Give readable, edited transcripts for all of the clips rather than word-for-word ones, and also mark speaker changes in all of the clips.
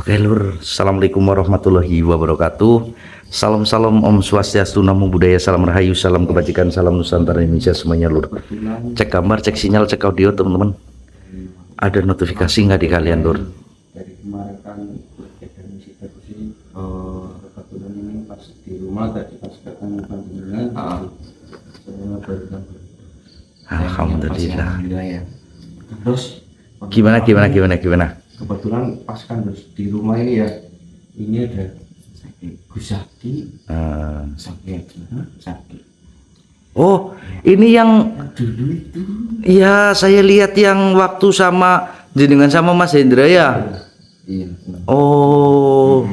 Speaker 1: Oke Lur, Assalamualaikum warahmatullahi wabarakatuh. Salam Om Swastiastu, Namo Buddhaya, salam rahayu, salam kebajikan, salam Nusantara Indonesia semuanya Lur. Cek gambar, cek sinyal, cek audio teman-teman. Ada notifikasi nggak di kalian Lur?
Speaker 2: Dari kemarin kan misi terus ini kebetulan ini pas di rumah tadi pas ketemu panjenengan saya berikan
Speaker 1: Alhamdulillah.
Speaker 2: ya. Terus
Speaker 1: Gimana?
Speaker 2: kebetulan pas kan terus di rumah ini ya, ini ada sakit Gusaki, sakit.
Speaker 1: Oh, ini yang
Speaker 2: Dulu itu
Speaker 1: ya saya lihat yang waktu sama jenengan sama Mas Hendra ya.
Speaker 2: iya.
Speaker 1: Oh,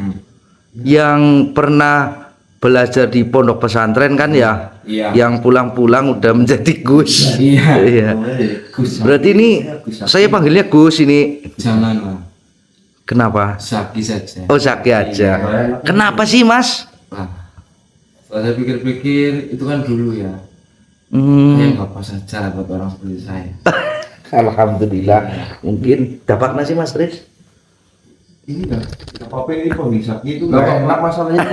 Speaker 1: yang pernah belajar di pondok pesantren kan ya?
Speaker 2: Iya.
Speaker 1: Yang pulang-pulang udah menjadi Gus. Iya.
Speaker 2: Gusaki.
Speaker 1: Berarti ini saya panggilnya Gus ini.
Speaker 2: Jangan lah,
Speaker 1: Kenapa?
Speaker 2: Saki saja.
Speaker 1: Oh, Zaki aja. Kenapa sih, Mas?
Speaker 2: Nah, saya pikir-pikir itu kan dulu ya,
Speaker 1: Hmm,
Speaker 2: nggak pas saja buat orang seperti saya.
Speaker 1: Alhamdulillah. Mungkin dapat nasi Mas Tris?
Speaker 2: Ini kan nggak apa-apa, ini Gusaki itu nggak enak masalahnya.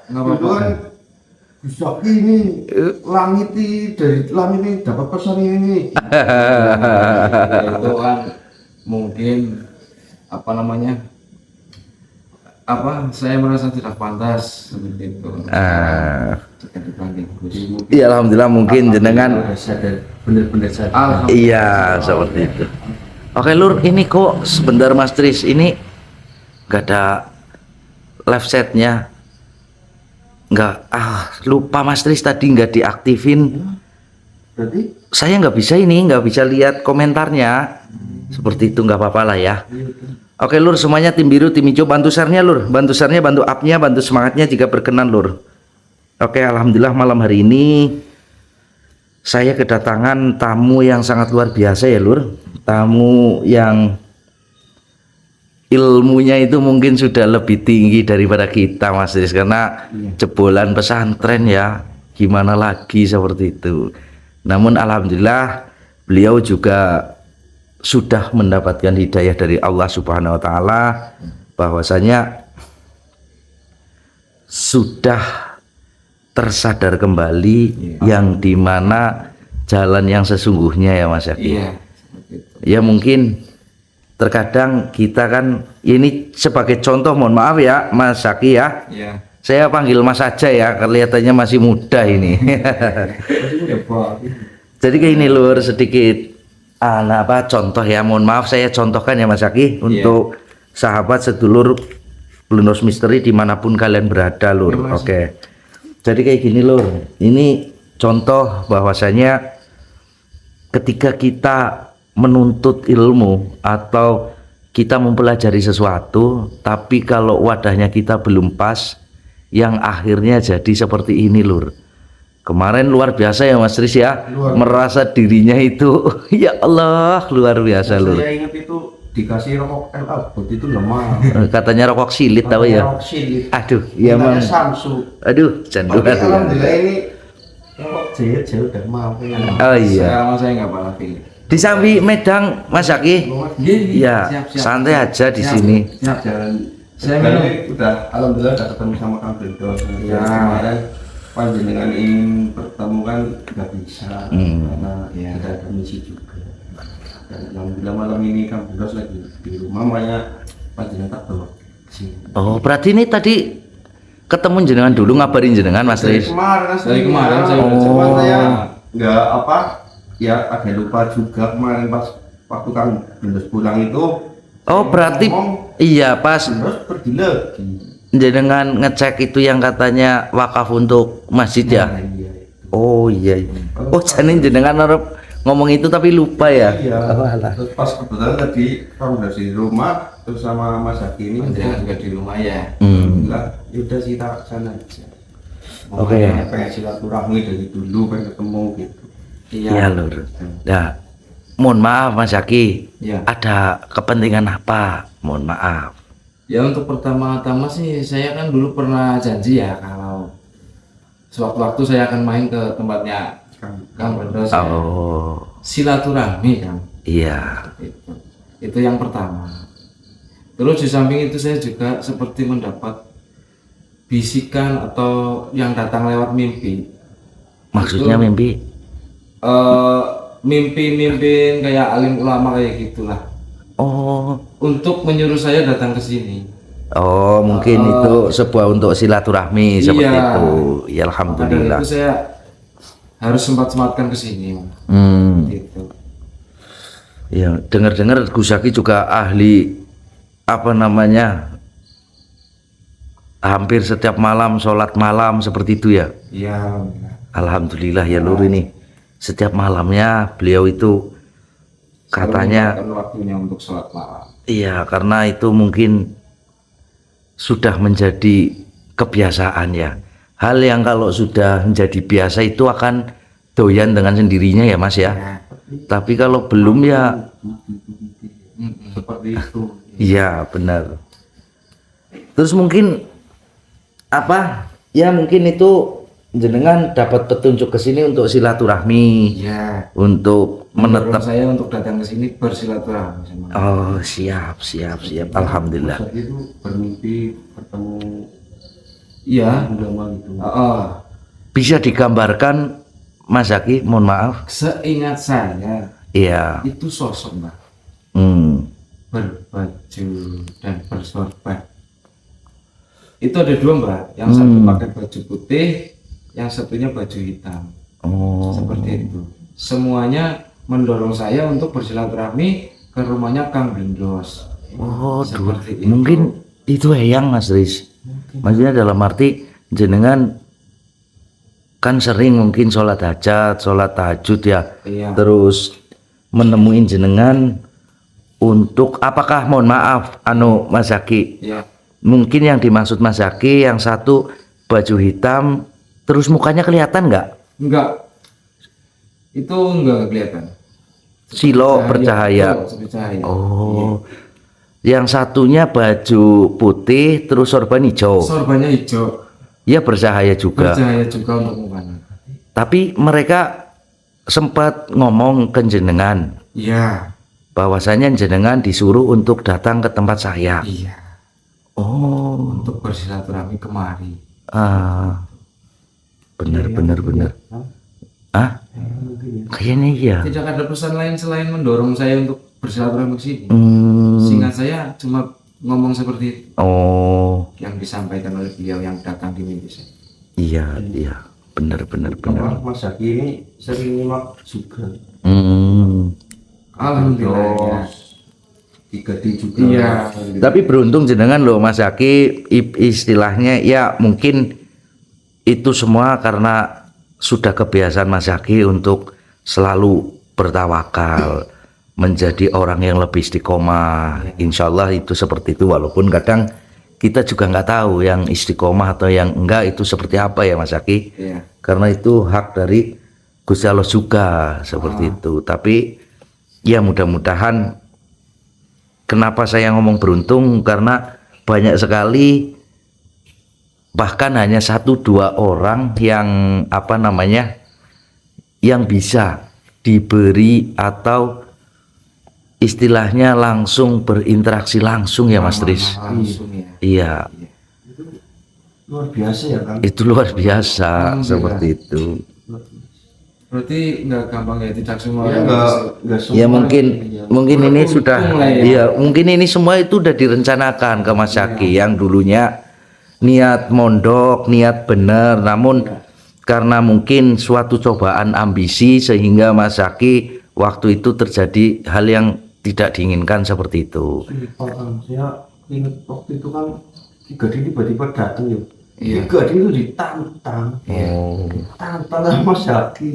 Speaker 2: Nggak apa-apa. Gusaki ini langit dari langit ini dapat pesan ini. Itu kan mungkin apa namanya? Saya merasa tidak pantas seperti itu. Jika dipanggil Gus.
Speaker 1: Iya, alhamdulillah mungkin jenengan.
Speaker 2: Bener-bener sadar.
Speaker 1: Iya, seperti itu. Oke Lur, ini kok sebentar Mas Tris, ini nggak ada live setnya. Nggak, lupa Mas Tris tadi nggak diaktifin.
Speaker 2: Berarti
Speaker 1: Saya nggak bisa lihat komentarnya. Seperti itu, nggak apa-apa lah ya. Oke Lur, semuanya tim biru, tim hijau, bantu share-nya Lur, bantu share-nya, bantu up-nya, bantu semangatnya jika berkenan Lur. Oke, alhamdulillah malam hari ini saya kedatangan tamu yang sangat luar biasa ya Lur. Tamu yang ilmunya itu mungkin sudah lebih tinggi daripada kita Mas Riz, karena jebolan pesantren ya, gimana lagi seperti itu. Namun alhamdulillah beliau juga sudah mendapatkan hidayah dari Allah Subhanahu wa taala, bahwasanya sudah tersadar kembali yang dimana jalan yang sesungguhnya ya Mas Yaki.
Speaker 2: iya.
Speaker 1: Ya mungkin terkadang kita kan, ini sebagai contoh, mohon maaf ya Mas Zaki ya,
Speaker 2: Iya.
Speaker 1: saya panggil Mas saja ya, kelihatannya masih muda ini. Jadi kayak ini Lur, sedikit contoh ya, mohon maaf saya contohkan ya Mas Zaki, untuk sahabat sedulur Blundos Misteri dimanapun kalian berada Lur. Oke. Jadi kayak gini Lur, ini contoh bahwasanya ketika kita menuntut ilmu atau kita mempelajari sesuatu, tapi kalau wadahnya kita belum pas, yang akhirnya jadi seperti ini Lur. Kemarin luar biasa ya Mas Tris ya, merasa dirinya itu ya Allah luar biasa Lur.
Speaker 2: Saya ingat itu dikasih rokok LA, buat itu lemah.
Speaker 1: Katanya rokok silit tahu ya.
Speaker 2: Rokok silit.
Speaker 1: Aduh, iya
Speaker 2: Mintanya
Speaker 1: Mang.
Speaker 2: Samsu.
Speaker 1: Aduh, candu.
Speaker 2: Alhamdulillah ini rokok jahit udah mau.
Speaker 1: Oh iya.
Speaker 2: Saya nggak pernah pilih.
Speaker 1: Di Sambi Medang Mas Zaki. Iya, santai aja di sini.
Speaker 2: Siap jalan. Saya ini udah alhamdulillah udah ketemu sama Kang Bendo. Kemarin panjenengan ingin bertemu kan nggak bisa karena kita ada misi juga. Dan alhamdulillah malam ini Kang Bendo lagi di rumah, makanya panjenengan tak bawa kesini.
Speaker 1: Oh, berarti ini tadi ketemu jenengan dulu, ngabarin jenengan Mas Riz.
Speaker 2: Dari kemarin saya udah coba, saya nggak ya agak lupa juga kemarin pas waktu Kang Bendo pulang itu.
Speaker 1: Oh, berarti iya pas
Speaker 2: Terus pergi lagi.
Speaker 1: jenengan ngecek itu yang katanya wakaf untuk masjid ya.
Speaker 2: Nah, iya.
Speaker 1: Oh iya. Oh, jadi jenengan harus ngomong itu tapi lupa ya.
Speaker 2: Iya.
Speaker 1: Oh, alah.
Speaker 2: Terus pas kebetulan tadi kamu dari rumah terus sama Mas Haki ini juga di rumah ya. Lah, yaudah sih tak sana aja.
Speaker 1: Oke.
Speaker 2: Pengen silaturahmi dari dulu, pengen ketemu gitu.
Speaker 1: Iya Lur. Nah, mohon maaf Mas Zaki.
Speaker 2: Iya.
Speaker 1: Ada kepentingan apa? Mohon maaf.
Speaker 3: Ya untuk pertama-tama sih saya kan dulu pernah janji ya kalau sewaktu-waktu saya akan main ke tempatnya Kang Bendo, saya
Speaker 1: Oh,
Speaker 3: silaturahmi Kang.
Speaker 1: iya.
Speaker 3: Itu yang pertama. Terus di samping itu saya juga seperti mendapat bisikan atau yang datang lewat mimpi.
Speaker 1: Maksudnya
Speaker 3: Itu,
Speaker 1: mimpi?
Speaker 3: mimpi-mimpi kayak alim ulama kayak gitulah.
Speaker 1: Oh,
Speaker 3: Untuk menyuruh saya datang ke sini.
Speaker 1: oh mungkin itu sebuah untuk silaturahmi seperti
Speaker 3: Iya.
Speaker 1: itu. Ya
Speaker 3: Maka dari
Speaker 1: alhamdulillah.
Speaker 3: itu saya harus sempat-sempatkan ke sini. Gitu.
Speaker 1: Ya, dengar-dengar Gus Zaki juga ahli apa namanya? Hampir setiap malam sholat malam seperti itu ya.
Speaker 3: Iya.
Speaker 1: Alhamdulillah ya Lur, ini setiap malamnya beliau itu katanya
Speaker 3: Selalu menyempatkan waktunya untuk sholat malam.
Speaker 1: iya, karena itu mungkin sudah menjadi kebiasaan ya. Hal yang kalau sudah menjadi biasa itu akan doyan dengan sendirinya ya Mas ya. Tapi kalau belum ya
Speaker 3: Seperti itu.
Speaker 1: iya benar. Terus mungkin apa? Ya mungkin itu jenengan dapat petunjuk ke sini untuk silaturahmi,
Speaker 3: Iya.
Speaker 1: untuk
Speaker 3: Mendorong
Speaker 1: menetap.
Speaker 3: saya untuk datang ke sini bersilaturahmi sama.
Speaker 1: Oh, siap. Alhamdulillah.
Speaker 2: Tadi itu bermimpi bertemu
Speaker 3: Iya.
Speaker 2: ulama gitu.
Speaker 1: Bisa digambarkan Mas Zaki, mohon maaf.
Speaker 3: Seingat saya
Speaker 1: Iya.
Speaker 3: itu sosok Mbak berbaju dan bersorban. Itu ada dua Mbak, yang satu pakai baju putih, yang satunya baju hitam.
Speaker 1: Oh.
Speaker 3: Seperti itu. Semuanya mendorong saya untuk bersilaturahmi ke rumahnya Kang Blendos.
Speaker 1: Oh,
Speaker 3: Seperti itu.
Speaker 1: mungkin itu eyang Mas Riz. Maksudnya dalam arti jenengan kan sering mungkin sholat hajat, sholat tahajud ya.
Speaker 3: Iya.
Speaker 1: Terus menemuin jenengan untuk apakah mohon maaf Mas Zaki,
Speaker 3: Iya.
Speaker 1: mungkin yang dimaksud Mas Zaki yang satu baju hitam terus mukanya kelihatan nggak?
Speaker 3: Enggak. Itu enggak kelihatan.
Speaker 1: Silo bercahaya.
Speaker 3: Bercahaya.
Speaker 1: Oh, yang satunya baju putih terus sorban hijau.
Speaker 3: Sorbannya hijau.
Speaker 1: Ya bercahaya juga.
Speaker 3: Bercahaya juga untuk mukanya.
Speaker 1: Tapi mereka sempat ngomong ke jenengan
Speaker 3: Iya.
Speaker 1: bahwasanya jenengan disuruh untuk datang ke tempat saya.
Speaker 3: Iya.
Speaker 1: Oh,
Speaker 3: Untuk bersilaturahmi kemari.
Speaker 1: benar. Ah, kayaknya iya.
Speaker 3: Tidak ada pesan lain selain mendorong saya untuk bersilaturahmi ke sini.
Speaker 1: Hmm,
Speaker 3: Seingat saya cuma ngomong seperti itu
Speaker 1: oh,
Speaker 3: yang disampaikan oleh beliau yang datang di mimpi saya.
Speaker 1: iya, benar.
Speaker 2: Mas Zaki ini sering nyimak juga.
Speaker 3: Alhamdulillah. Ya.
Speaker 2: 3D juga.
Speaker 3: Iya.
Speaker 1: Tapi beruntung jenengan loh Mas Zaki, istilahnya ya mungkin itu semua karena sudah kebiasaan Mas Zaki untuk selalu bertawakal, menjadi orang yang lebih istiqomah. Insya Allah itu seperti itu, walaupun kadang kita juga nggak tahu yang istiqomah atau yang enggak itu seperti apa ya Mas Zaki.
Speaker 3: Iya.
Speaker 1: Karena itu hak dari Gusti Allah juga seperti itu. Tapi ya mudah-mudahan, kenapa saya ngomong beruntung, karena banyak sekali bahkan hanya 1-2 orang yang apa namanya yang bisa diberi atau istilahnya langsung berinteraksi langsung ya Mas Tris.
Speaker 3: Langsung ya.
Speaker 1: Iya,
Speaker 2: Luar biasa ya kan.
Speaker 1: itu luar biasa
Speaker 3: Alhamdulillah.
Speaker 1: seperti itu.
Speaker 3: Berarti nggak gampang ya, tidak semua.
Speaker 2: Ya enggak semua.
Speaker 1: Ya mungkin ini
Speaker 3: Beruntung
Speaker 1: sudah
Speaker 3: lah ya.
Speaker 1: ya mungkin ini semua itu udah direncanakan ke Mas Zaki yang dulunya niat mondok, niat benar, namun karena mungkin suatu cobaan ambisi sehingga Mas Zaki waktu itu terjadi hal yang tidak diinginkan seperti itu.
Speaker 2: Saya ingat waktu itu kan 3D tiba-tiba datang ya.
Speaker 3: Iya.
Speaker 2: 3D itu ditantang.
Speaker 1: Oh,
Speaker 2: Tantang sama Mas Zaki.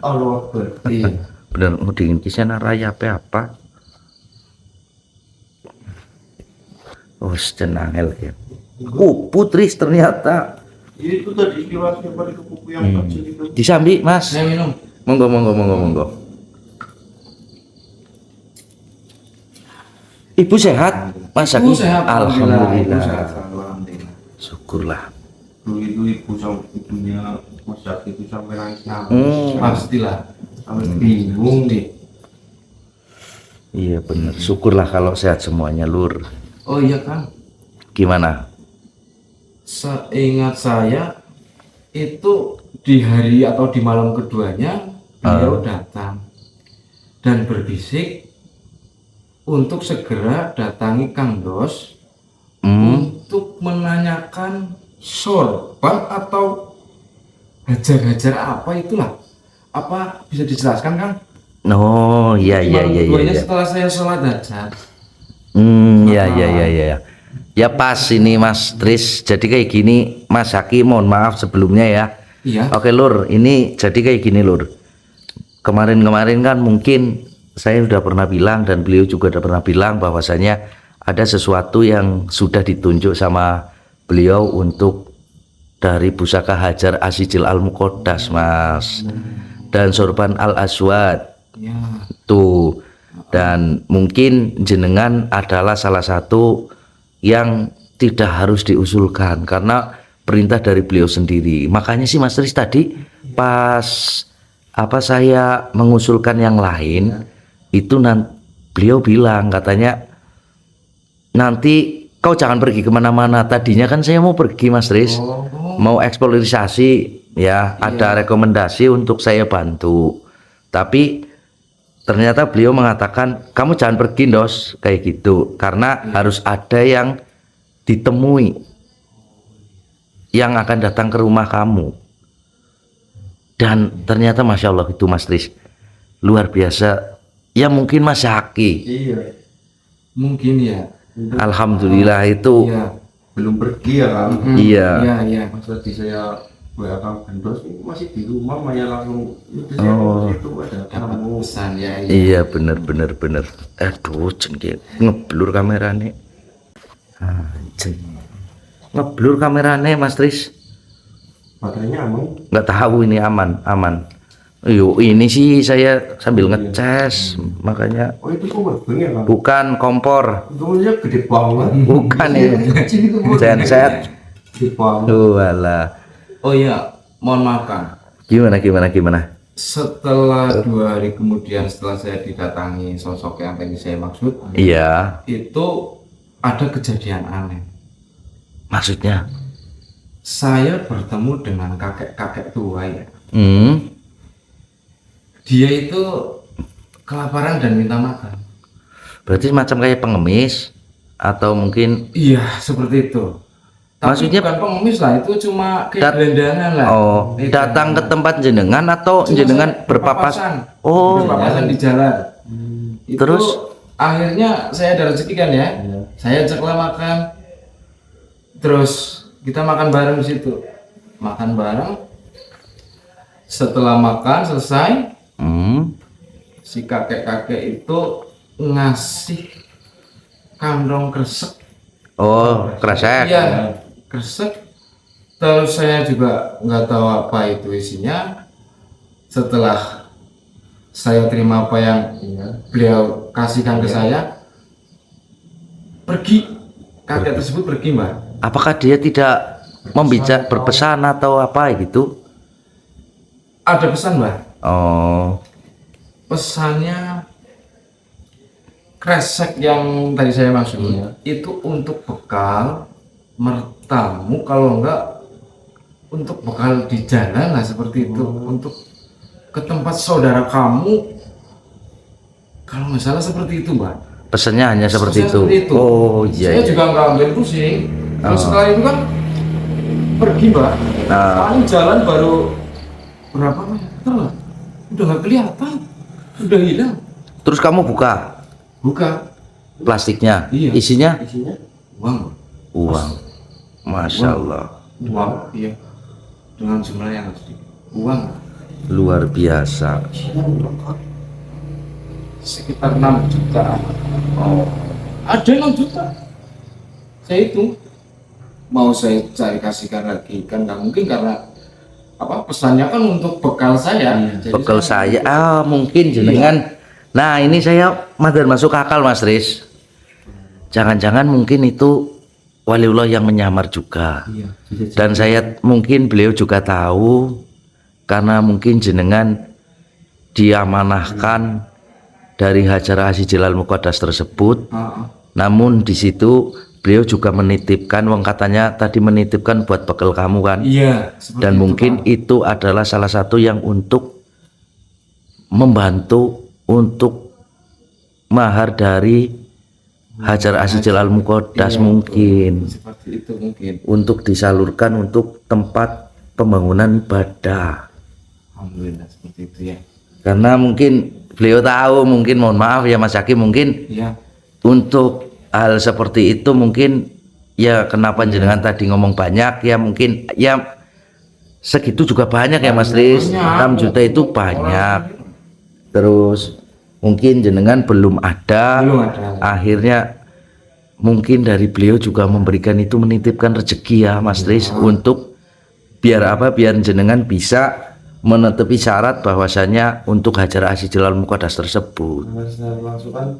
Speaker 2: Allah Akbar.
Speaker 3: Iya.
Speaker 1: benar. Mau dingin kisah raya apa? Oh, tenang ya. Putris ternyata
Speaker 2: Itu tadi kilatnya pada kuku yang kecil itu.
Speaker 1: disambi Mas.
Speaker 3: Saya minum.
Speaker 1: Monggo. Ibu sehat, Mas Zaki?
Speaker 3: Ibu sehat, Ibu
Speaker 1: Alhamdulillah.
Speaker 3: sehat selalu, alhamdulillah.
Speaker 1: Syukurlah.
Speaker 2: Dulu itu ibu sama ibunya Mas Zaki itu sampai nangis.
Speaker 3: Pastilah.
Speaker 2: Sampai bingung deh.
Speaker 1: Iya benar. Syukurlah kalau sehat semuanya, Lur.
Speaker 3: Oh iya Kang,
Speaker 1: Gimana?
Speaker 3: seingat saya itu di hari atau di malam keduanya beliau datang dan berbisik untuk segera datangi Kang Dos untuk menanyakan sorban atau hajar-hajar apa itulah. Apa bisa dijelaskan Kang?
Speaker 1: Oh, iya iya
Speaker 3: Malam
Speaker 1: iya
Speaker 3: keduanya
Speaker 1: iya.
Speaker 3: setelah saya sholat hajat.
Speaker 1: Iya iya iya iya. Ya pas ini Mas Tris. Jadi kayak gini Mas Haki, mohon maaf sebelumnya ya.
Speaker 3: Iya.
Speaker 1: Oke Lur, ini jadi kayak gini Lur. Kemarin-kemarin kan mungkin saya sudah pernah bilang dan beliau juga sudah pernah bilang bahwasanya ada sesuatu yang sudah ditunjuk sama beliau untuk dari pusaka Hajar Asijil Al-Muqaddas Mas, dan sorban Al-Aswad
Speaker 3: Ya.
Speaker 1: tuh. Dan mungkin jenengan adalah salah satu yang tidak harus diusulkan karena perintah dari beliau sendiri. Makanya sih Mas Tris tadi pas apa saya mengusulkan yang lain itu beliau bilang katanya nanti kau jangan pergi kemana-mana. Tadinya kan saya mau pergi Mas Tris, mau eksplorasi ya, ada rekomendasi untuk saya bantu, tapi ternyata beliau mengatakan kamu jangan pergi Dos kayak gitu karena harus ada yang ditemui yang akan datang ke rumah kamu. Dan ternyata Masya Allah itu Mas Tris luar biasa ya, mungkin Mas Haki
Speaker 2: Iya.
Speaker 3: Mungkin ya.
Speaker 1: alhamdulillah itu
Speaker 3: Iya.
Speaker 2: Belum pergi ya Kang.
Speaker 1: iya.
Speaker 3: Iya, iya.
Speaker 2: Pas tadi saya WA Kang Gandos ini masih di rumah, Maya langsung itu ada
Speaker 3: Dapat
Speaker 2: kamu.
Speaker 3: pesan ya.
Speaker 1: Iya bener. Aduh jengke ngeblur kamerane. Ngeblur kamerane Mas Tris.
Speaker 2: Baterainya aman.
Speaker 1: Nggak tahu ini aman. Yuk ini sih saya sambil ngecas makanya
Speaker 2: Oh itu kok ya Kang?
Speaker 1: bukan kompor,
Speaker 2: Itu aja gede banget.
Speaker 1: bukan ya
Speaker 2: Kecil itu
Speaker 1: genset.
Speaker 2: gede banget.
Speaker 1: Walah.
Speaker 3: Oh iya, mohon maaf Kang.
Speaker 1: Gimana?
Speaker 3: Setelah 2 hari kemudian setelah saya didatangi sosok yang tadi saya maksud,
Speaker 1: Iya,
Speaker 3: itu ada kejadian aneh.
Speaker 1: maksudnya.
Speaker 3: Saya bertemu dengan kakek-kakek tua ya. Dia itu kelaparan dan minta makan.
Speaker 1: Berarti macam kayak pengemis atau mungkin
Speaker 3: Iya, seperti itu. Tapi
Speaker 1: Maksudnya-
Speaker 3: bukan pengemis lah, itu cuma kayak gelandangan lah.
Speaker 1: datang ke tempat jenengan atau
Speaker 3: Cuma
Speaker 1: jenengan
Speaker 3: saya
Speaker 1: berpapas?
Speaker 3: berpapasan.
Speaker 1: Oh,
Speaker 3: Berpapasan di jalan. Itu
Speaker 1: Terus?
Speaker 3: akhirnya saya ada rezeki kan ya. Saya ajaklah makan. Terus kita makan bareng di situ. Makan bareng. Setelah makan selesai, si kakek-kakek itu ngasih kandong kresek.
Speaker 1: Oh, kresek.
Speaker 3: Iya, kresek. Terus saya juga nggak tahu apa itu isinya. Setelah saya terima apa yang beliau kasihkan ke saya, pergi. Kakek tersebut pergi, Mbak.
Speaker 1: Apakah dia tidak berpesan atau apa gitu?
Speaker 3: Ada pesan, Mbak.
Speaker 1: Oh,
Speaker 3: Pesannya kresek yang tadi saya maksud itu untuk bekal mertamu, kalau enggak untuk bekal di jalan lah seperti itu, untuk ke tempat saudara kamu, kalau nggak salah seperti itu Mbak.
Speaker 1: pesannya hanya seperti
Speaker 3: Pesannya
Speaker 1: itu.
Speaker 3: seperti itu.
Speaker 1: Oh, iya.
Speaker 3: Saya
Speaker 1: iya.
Speaker 3: juga nggak ambil pusing. Terus setelah itu kan pergi Mbak.
Speaker 1: Nah.
Speaker 3: Paling jalan baru berapa meter lah, udah nggak kelihatan, udah hilang.
Speaker 1: Terus kamu buka
Speaker 3: Buka
Speaker 1: plastiknya,
Speaker 3: Iya.
Speaker 1: isinya
Speaker 2: Isinya
Speaker 3: uang,
Speaker 1: uang. Masya Allah,
Speaker 3: uang, iya, dengan jumlah yang sedikit. Uang
Speaker 1: luar biasa.
Speaker 3: sekitar 6 juta.
Speaker 1: Oh,
Speaker 3: Ada 6 juta. Saya itu mau saya cari kasihkan lagi kan nggak mungkin, karena apa, pesannya kan untuk bekal saya. Jadi
Speaker 1: bekal saya. Mungkin jenengan. Nah, ini saya masuk akal Mas Riz. Jangan-jangan mungkin itu waliullah yang menyamar juga.
Speaker 3: Iya.
Speaker 1: Dan saya mungkin beliau juga tahu karena mungkin jenengan diamanahkan dari Hajar Asijil Al-Muqaddas tersebut.
Speaker 3: Ah,
Speaker 1: namun di situ beliau juga menitipkan, wong katanya tadi menitipkan buat bekal kamu kan.
Speaker 3: Iya, seperti
Speaker 1: Dan
Speaker 3: itu,
Speaker 1: mungkin
Speaker 3: Pak.
Speaker 1: itu adalah salah satu yang untuk membantu untuk mahar dari Hajar Asijil Al Muqaddas
Speaker 3: Iya,
Speaker 1: mungkin
Speaker 3: seperti itu mungkin.
Speaker 1: untuk disalurkan untuk tempat pembangunan ibadah.
Speaker 3: Alhamdulillah seperti itu ya.
Speaker 1: Karena mungkin beliau tahu, mungkin mohon maaf ya Mas Zaki, mungkin
Speaker 3: Iya.
Speaker 1: untuk hal seperti itu mungkin ya kenapa jenengan tadi ngomong banyak ya, mungkin ya segitu juga banyak ya Mas Tris. 6 juta itu banyak. Terus mungkin jenengan belum ada, akhirnya mungkin dari beliau juga memberikan itu, menitipkan rezeki ya Mas Tris, untuk biar apa, biar jenengan bisa menetepi syarat bahwasanya untuk Hajar Asijil Al Muqaddas tersebut.
Speaker 2: Mas langsung kan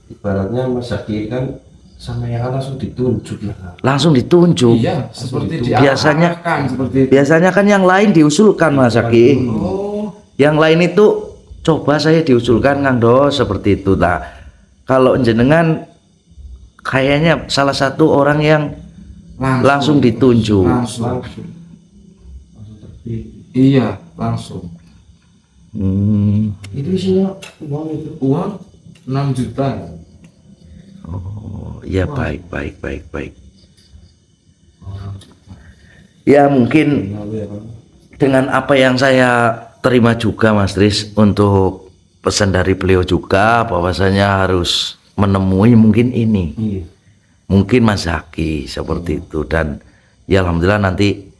Speaker 2: ibaratnya Mas Zaki kan sama yang langsung ditunjuk lah.
Speaker 1: Langsung ditunjuk.
Speaker 3: Iya, seperti
Speaker 1: Biasanya-
Speaker 3: diarahkan seperti itu.
Speaker 1: Biasanya kan yang lain diusulkan Mas Zaki.
Speaker 3: Oh,
Speaker 1: Yang lain itu coba saya diusulkan Kang Do, seperti itu. Nah, kalau jenengan kayaknya salah satu orang yang langsung ditunjuk.
Speaker 3: Langsung.
Speaker 2: Terbit.
Speaker 3: Iya, langsung.
Speaker 2: Itu isinya uang itu.
Speaker 3: Uang 6 juta.
Speaker 1: Oh, ya baik. Ya mungkin dengan apa yang saya terima juga Mas Tris, untuk pesan dari beliau juga bahwasanya harus menemui mungkin ini.
Speaker 2: Iya.
Speaker 1: Mungkin Mas Zaki seperti itu, dan ya alhamdulillah nanti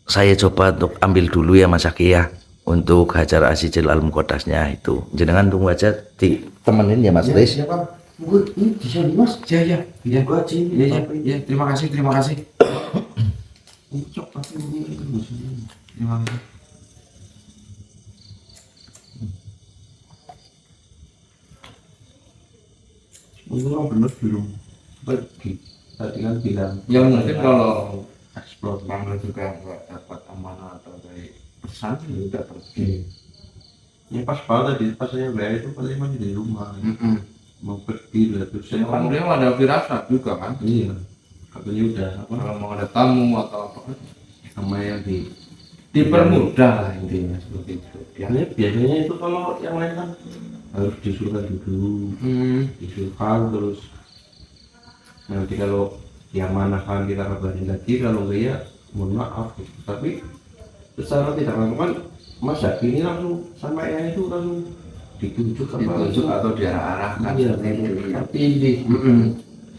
Speaker 1: saya coba untuk ambil dulu ya Mas Zaki ya, untuk Hajar Asijil Al Muqaddasnya itu. Jenengan tunggu aja, ditemenin ya Mas Tris.
Speaker 2: Iya Pak. Mungkin ini bisa nih Mas.
Speaker 3: Iya.
Speaker 2: Gua aja.
Speaker 3: Iya, terima kasih.
Speaker 2: Terima kasih.
Speaker 3: Terima kasih.
Speaker 2: Itu orang bener belum pergi. Tadi kan bilang
Speaker 3: Ya mungkin kalau
Speaker 2: explore.
Speaker 3: Bangga juga nggak dapat amanah atau dari pesan juga pergi.
Speaker 2: Ya pas banget tadi pas saya bayar itu paling masih di rumah. Mau pergi lah terus saya
Speaker 3: Kan
Speaker 2: ngomong,
Speaker 3: dia ada firasat juga kan.
Speaker 2: iya katanya udah apa
Speaker 3: Kalau mau ada tamu atau apa kan
Speaker 2: sama yang
Speaker 3: dipermudah lah intinya seperti itu. Ya.
Speaker 2: ya biasanya itu kalau yang lain kan harus disuruhkan dulu, disuruhkan terus nanti kalau yang mana kan kita kabarin lagi, kalau enggak ya mohon maaf gitu. Tapi secara tidak langsung Mas Zaki ini langsung sama yang itu langsung ditunjuk apa
Speaker 3: Ditunjuk atau diarah-arahkan
Speaker 2: iya,
Speaker 3: seperti itu.
Speaker 2: terpilih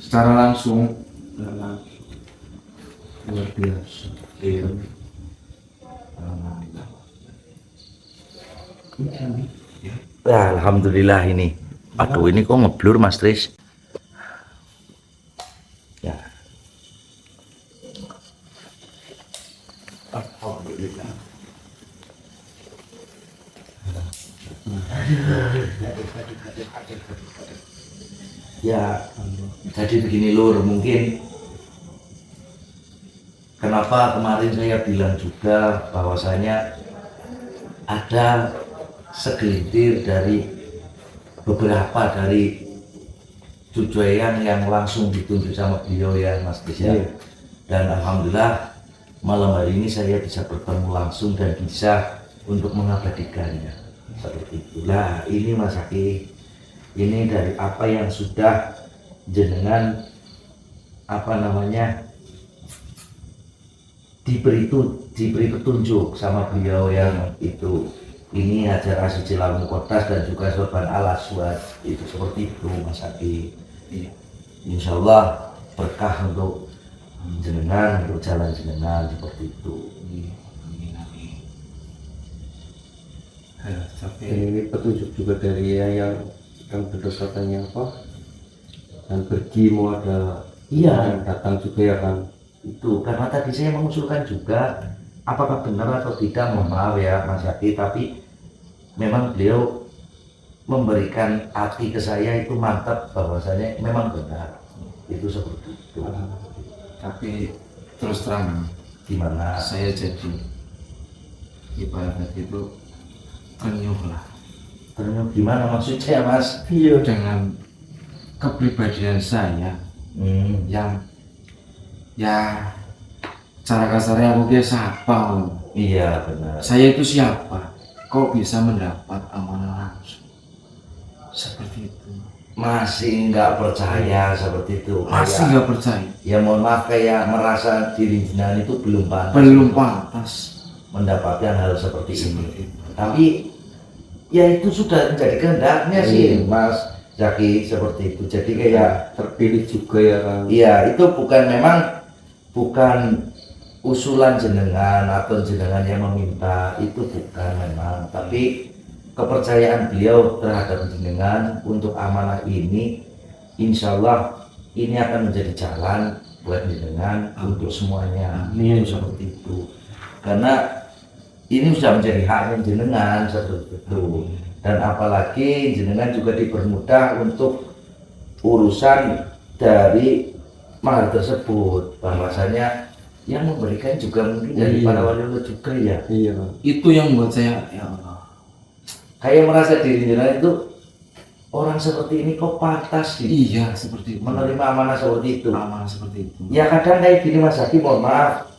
Speaker 3: Secara langsung.
Speaker 2: nah, luar biasa.
Speaker 3: Iya.
Speaker 1: Ya, alhamdulillah ini. Aduh, ini kok ngeblur Mas Tris. Ya.
Speaker 3: Alhamdulillah.
Speaker 1: Ya, jadi begini Lur, mungkin kenapa kemarin saya bilang juga bahwasanya ada segelintir dari beberapa dari cucu eyang yang langsung ditunjuk sama beliau ya Mas Tris ya.
Speaker 2: Iya.
Speaker 1: Dan alhamdulillah malam hari ini saya bisa bertemu langsung dan bisa untuk mengabadikannya seperti itulah. Ini Mas Zaki, ini dari apa yang sudah jenengan diberi petunjuk sama beliau yang itu. Ini Hajar Asijil Al Muqaddas dan juga Sorban Al Aswad, itu seperti itu Mas Zaki. Insya Allah berkah untuk jenengan, untuk jalan jenengan seperti itu.
Speaker 3: Tapi
Speaker 2: ini petunjuk juga dari yang bedos katanya apa dan pergi mau ada yang datang juga ya kan.
Speaker 1: Itu karena tadi saya mengusulkan juga, apakah benar atau tidak, mohon maaf ya Mas Zaki, tapi memang beliau memberikan hati ke saya itu mantap bahwasanya memang benar itu seperti itu.
Speaker 3: tapi terus terang
Speaker 1: Gimana?
Speaker 3: saya jadi ibarat itu tenyuh lah
Speaker 1: Ternyata gimana maksudnya Mas?
Speaker 3: dengan kepribadian saya
Speaker 1: Hmm.
Speaker 3: yang ya cara kasarnya aku dia siapa?
Speaker 1: Iya benar.
Speaker 3: Saya itu siapa? Kok bisa mendapat amanah langsung seperti itu?
Speaker 1: Masih nggak percaya seperti itu.
Speaker 3: Masih
Speaker 1: Kayak-
Speaker 3: nggak percaya?
Speaker 1: Ya mohon maaf, kayak merasa diri jenengan itu belum pantas
Speaker 3: Belum
Speaker 1: untuk
Speaker 3: pantas.
Speaker 1: mendapatkan hal seperti ini. Tapi ya itu sudah menjadi kehendaknya sih Mas Zaki seperti itu. Jadi kayak
Speaker 2: terpilih juga ya kan.
Speaker 1: iya itu bukan usulan jenengan atau jenengan yang meminta, itu bukan memang, tapi kepercayaan beliau terhadap jenengan untuk amanah ini, insya Allah ini akan menjadi jalan buat jenengan untuk semuanya.
Speaker 2: Amin.
Speaker 1: Itu seperti itu, karena ini sudah menjadi haknya jenengan seperti itu. Dan apalagi jenengan juga dipermudah untuk urusan dari mahar tersebut, bahwasanya yang memberikan juga mungkin dari
Speaker 2: Iya.
Speaker 1: para wali juga ya.
Speaker 2: Iya.
Speaker 3: Itu yang buat saya, ya Allah.
Speaker 1: Kayak merasa diri jenengan itu orang seperti ini kok pantas sih
Speaker 3: Iya seperti itu.
Speaker 1: menerima amanah seperti itu.
Speaker 3: Amanah seperti itu.
Speaker 1: Ya kadang kayak gini Mas Zaki, mohon maaf,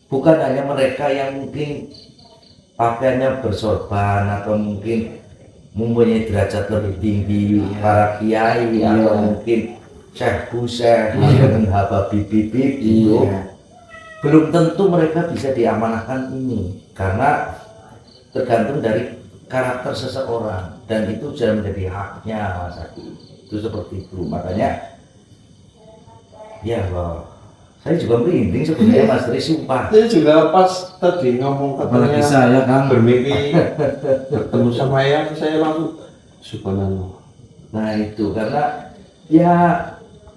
Speaker 1: bukan hanya mereka yang mungkin pakaiannya bersorban atau mungkin mempunyai derajat lebih tinggi,
Speaker 3: Iya.
Speaker 1: para kiai
Speaker 3: Iya.
Speaker 1: atau mungkin syekh syekh
Speaker 3: Iya.
Speaker 1: atau habib itu,
Speaker 3: Iya.
Speaker 1: belum tentu mereka bisa diamanahkan ini, karena tergantung dari karakter seseorang, dan itu sudah menjadi haknya Mas Aki. Itu seperti itu. Makanya ya loh, saya juga merinding sebenarnya Mas Tri, sumpah.
Speaker 2: Saya juga pas tadi ngomong
Speaker 3: Apalagi
Speaker 2: katanya
Speaker 3: saya kan
Speaker 2: bermimpi bertemu sama Ayah, saya langsung subhanallah.
Speaker 1: Nah itu karena ya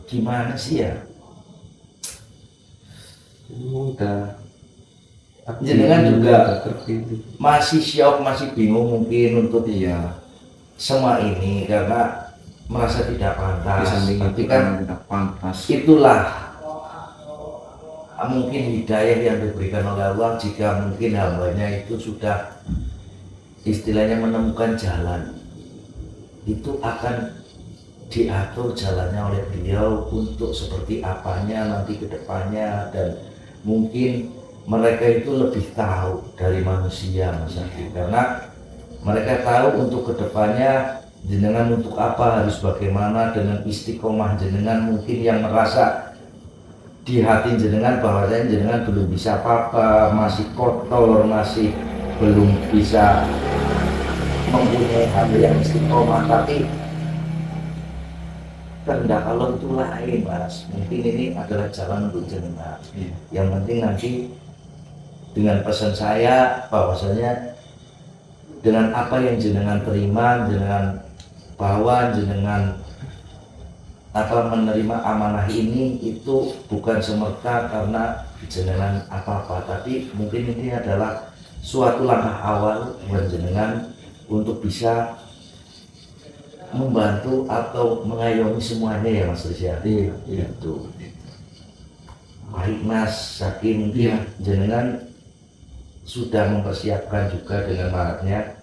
Speaker 1: gimana sih ya,
Speaker 2: Udah
Speaker 1: jenengan juga
Speaker 2: udah terpilih.
Speaker 1: masih syok, masih bingung mungkin untuk
Speaker 3: iya
Speaker 1: semua ini karena merasa tidak
Speaker 3: di
Speaker 1: pantas.
Speaker 3: samping
Speaker 1: Tapi
Speaker 3: itu
Speaker 1: kan
Speaker 3: kan tidak pantas.
Speaker 1: itulah mungkin hidayah yang diberikan oleh Allah, jika mungkin hambanya itu sudah istilahnya menemukan jalan, itu akan diatur jalannya oleh beliau untuk seperti apanya nanti ke depannya. Dan mungkin mereka itu lebih tahu dari manusia Mas Aki, karena mereka tahu untuk kedepannya jenengan untuk apa, harus bagaimana, dengan istiqomah jenengan mungkin yang merasa di hati jenengan bahwasanya jenengan belum bisa apa-apa, masih kotor, masih belum bisa mempunyai hati yang istiqomah. Tapi kehendak Allah itu lain Mas, mungkin ini adalah jalan untuk jenengan.
Speaker 3: Iya.
Speaker 1: Yang penting nanti dengan pesan saya bahwasanya dengan apa yang jenengan terima, jenengan bawa, jenengan menerima amanah ini, itu bukan semerta karena jenengan apa-apa, tapi mungkin ini adalah suatu langkah awal buat jenengan untuk bisa membantu atau mengayomi semuanya ya Mas Rizya.
Speaker 2: Iya, iya.
Speaker 1: Itu baik Mas Zaki, mungkin
Speaker 3: Iya.
Speaker 1: jenengan sudah mempersiapkan juga dengan maharnya.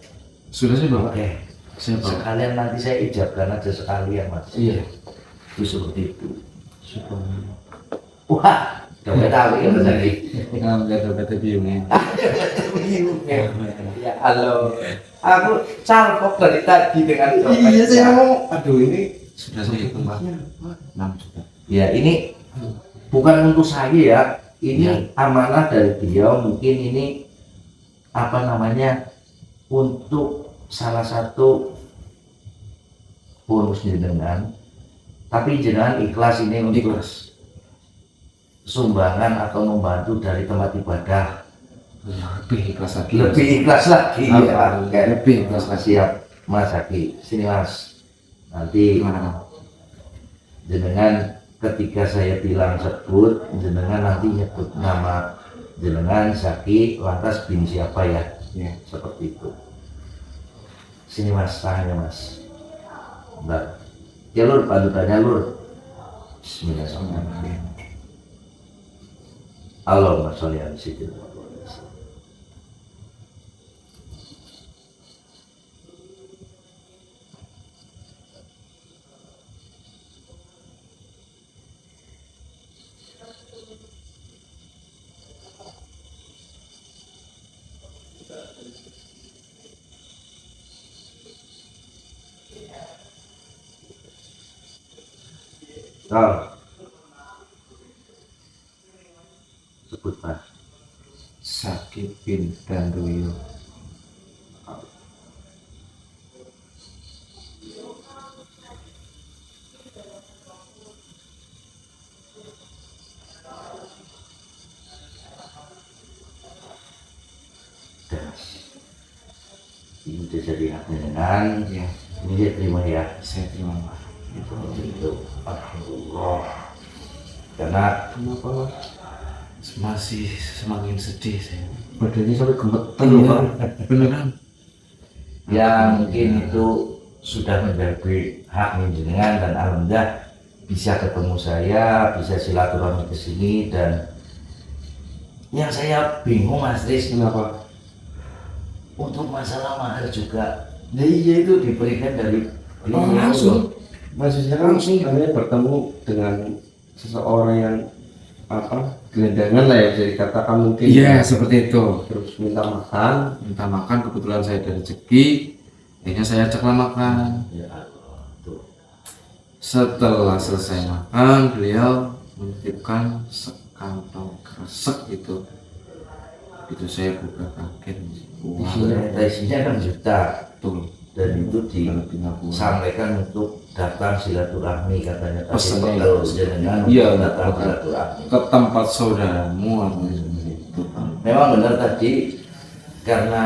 Speaker 3: Sudah sih Bapak.
Speaker 1: Oke,
Speaker 3: Saya bawa.
Speaker 1: sekalian nanti saya ijabkan aja sekalian Mas.
Speaker 3: Iya.
Speaker 1: Itu seperti itu.
Speaker 2: Subhanallah.
Speaker 1: Wah, udah tahu ya Mas Zaki.
Speaker 2: Kata biungnya.
Speaker 1: Ya halo, aku calpok dari tadi dengan dompetnya.
Speaker 2: Iya, saya ngomong, aduh ini
Speaker 3: Sudah sih itu Pak. 6 juta.
Speaker 1: Ya ini bukan untuk saya ya, ini
Speaker 3: Ya.
Speaker 1: amanah dari beliau. Mungkin ini apa namanya, untuk salah satu bonus jenengan, tapi jenengan ikhlas ini untuk
Speaker 3: Ikhlas.
Speaker 1: sumbangan atau membantu dari tempat ibadah,
Speaker 3: Lebih ikhlas lagi.
Speaker 1: lebih ikhlas lagi ya.
Speaker 3: Alhamdulillah.
Speaker 1: Oke.
Speaker 3: Lebih ikhlas lagi.
Speaker 1: Siap Mas Haki, sini Mas, nanti
Speaker 3: Gimana Kang?
Speaker 1: jenengan ketika saya bilang sebut, jenengan nanti nyebut nama jenengan Zaki, lantas bin siapa ya,
Speaker 3: Iya.
Speaker 1: seperti itu. Sini Mas, tangannya Mas. Bentar. Ya Lur, panutannya Lur. Bismillahirrahmanirrahim. Allahumma sholli ala sayyidina Muhammad. Sebut Pak.
Speaker 3: Sakit bin Dandoyo.
Speaker 1: Ini sudah jadi haknya dengan
Speaker 3: Ya,
Speaker 1: ini dia terima ya.
Speaker 3: saya terima Pak.
Speaker 1: Itu Alhamdulillah. Karena
Speaker 2: Kenapa Mas?
Speaker 3: Masih semakin sedih saya.
Speaker 2: Badannya sampai gemeter
Speaker 3: Iya,
Speaker 2: Pak.
Speaker 3: beneran.
Speaker 1: ya mungkin itu sudah menjadi hak jenengan dan alhamdulillah bisa ketemu saya, bisa silaturahmi ke sini. Dan yang saya bingung Mas Riz,
Speaker 2: Kenapa?
Speaker 1: untuk masalah mahar juga, nah iya itu diberikan dari
Speaker 3: Langsung.
Speaker 2: Maksudnya kan namanya bertemu dengan seseorang yang apa gelandangan lah ya, bisa dikatakan mungkin.
Speaker 3: Iya, seperti itu.
Speaker 2: Terus minta makan.
Speaker 3: Minta makan, kebetulan saya ada rezeki, akhirnya saya ajaklah makan.
Speaker 1: Ya, tuh.
Speaker 3: Setelah selesai makan, beliau menitipkan sekantong kresek itu. Itu saya buka kaget. Wah,
Speaker 1: Isinya 6 juta
Speaker 3: betul.
Speaker 1: dan itu
Speaker 3: Tinggal
Speaker 1: disampaikan untuk datang silaturahmi katanya. Tapi
Speaker 3: Pesannya
Speaker 1: kalau
Speaker 3: itu.
Speaker 1: jenengan
Speaker 3: Iya,
Speaker 1: datang
Speaker 3: betul.
Speaker 1: silaturahmi.
Speaker 3: ke tempat saudaramu atau seperti itu.
Speaker 1: Memang benar tadi karena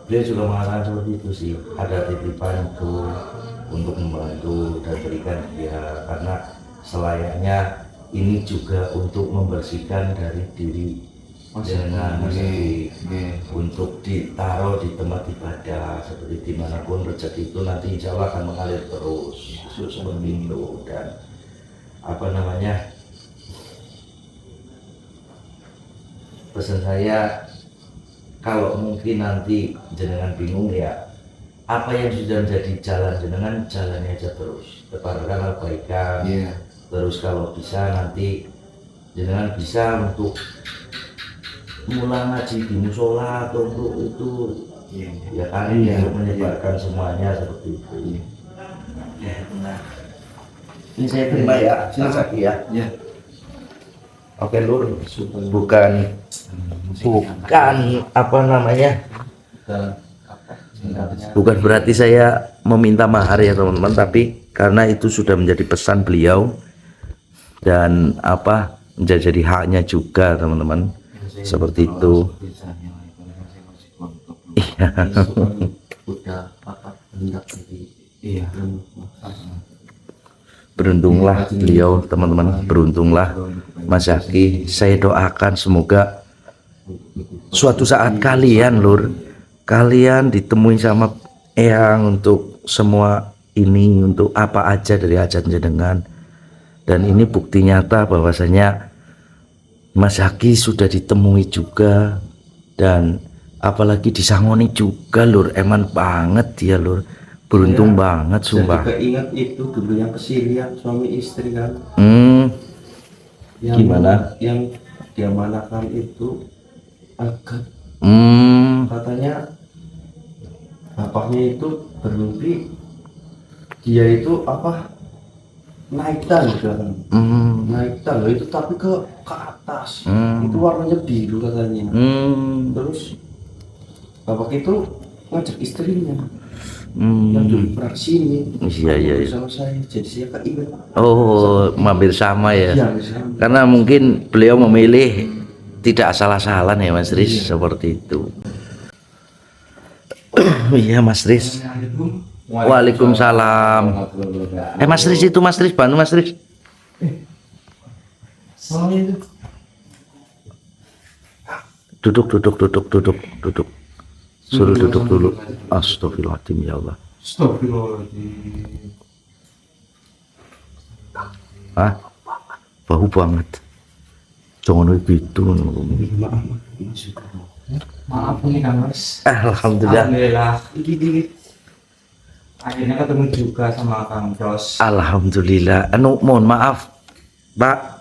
Speaker 1: beliau juga mengatakan seperti itu sih, ada titipan itu untuk membantu dan berikan dia, karena selayaknya ini juga untuk membersihkan dari diri jenengan
Speaker 3: Oke,
Speaker 1: untuk ditaruh di tempat ibadah seperti dimanapun rezeki itu nanti insya Allah akan mengalir terus seperti itu. Dan apa namanya, pesan saya kalau mungkin nanti jenengan bingung ya, apa yang sudah menjadi jalan jenengan jalannya aja terus, tebarkan kebaikan.
Speaker 3: Iya.
Speaker 1: Terus kalau bisa nanti jenengan bisa untuk mulai ngaji di musola atau untuk itu,
Speaker 3: Iya.
Speaker 1: ya kan,
Speaker 3: Iya.
Speaker 1: untuk menyebarkan semuanya seperti itu. Ya, benar. Ini saya terima ya, silakan ya.
Speaker 3: Iya.
Speaker 1: Oke Lur, bukan apa namanya, bukan berarti saya meminta mahar ya teman-teman, tapi karena itu sudah menjadi pesan beliau dan apa menjadi haknya juga teman-teman, seperti itu. Iya.
Speaker 2: Udah apa hendak jadi.
Speaker 3: Iya.
Speaker 1: Beruntunglah beliau teman-teman, beruntunglah Mas Zaki. Saya doakan semoga suatu saat kalian Lur, kalian ditemui sama Eyang untuk semua ini, untuk apa aja dari hajat jenengan. Dan ini bukti nyata bahwasanya Mas Zaki sudah ditemui juga, dan apalagi disangoni juga Lur. Eman banget dia Lur, beruntung banget
Speaker 2: Saya
Speaker 1: sumpah.
Speaker 2: juga ingat itu dulu yang kesilian suami istri kan.
Speaker 1: Yang gimana?
Speaker 2: Yang diamanakan itu agak katanya bapaknya itu bermimpi dia itu apa naik tangga kan. Naik tangga itu tapi ke atas. Itu warnanya biru katanya. Terus bapak itu ngajak istrinya yang dulu pernah sini.
Speaker 1: Iya.
Speaker 2: Sama saya, jadi saya keinget.
Speaker 1: Oh, mampir sama ya.
Speaker 2: Iya, misalnya.
Speaker 1: Karena mungkin beliau memilih tidak asal-asalan ya Mas Riz, seperti itu. Iya Mas Riz. Waalaikumsalam. Mas Riz itu Mas Riz, bantu Mas Riz. Duduk. Suruh duduk dulu. Astagfirullahaladzim ya Allah.
Speaker 3: Astagfirullahaladzim.
Speaker 1: Hah? Bau banget. Jangan gitu.
Speaker 4: Maaf nih Kang Mas.
Speaker 1: Alhamdulillah.
Speaker 4: Alhamdulillah. Akhirnya ketemu juga sama Kang Jos.
Speaker 1: Alhamdulillah. Mohon maaf, Pak.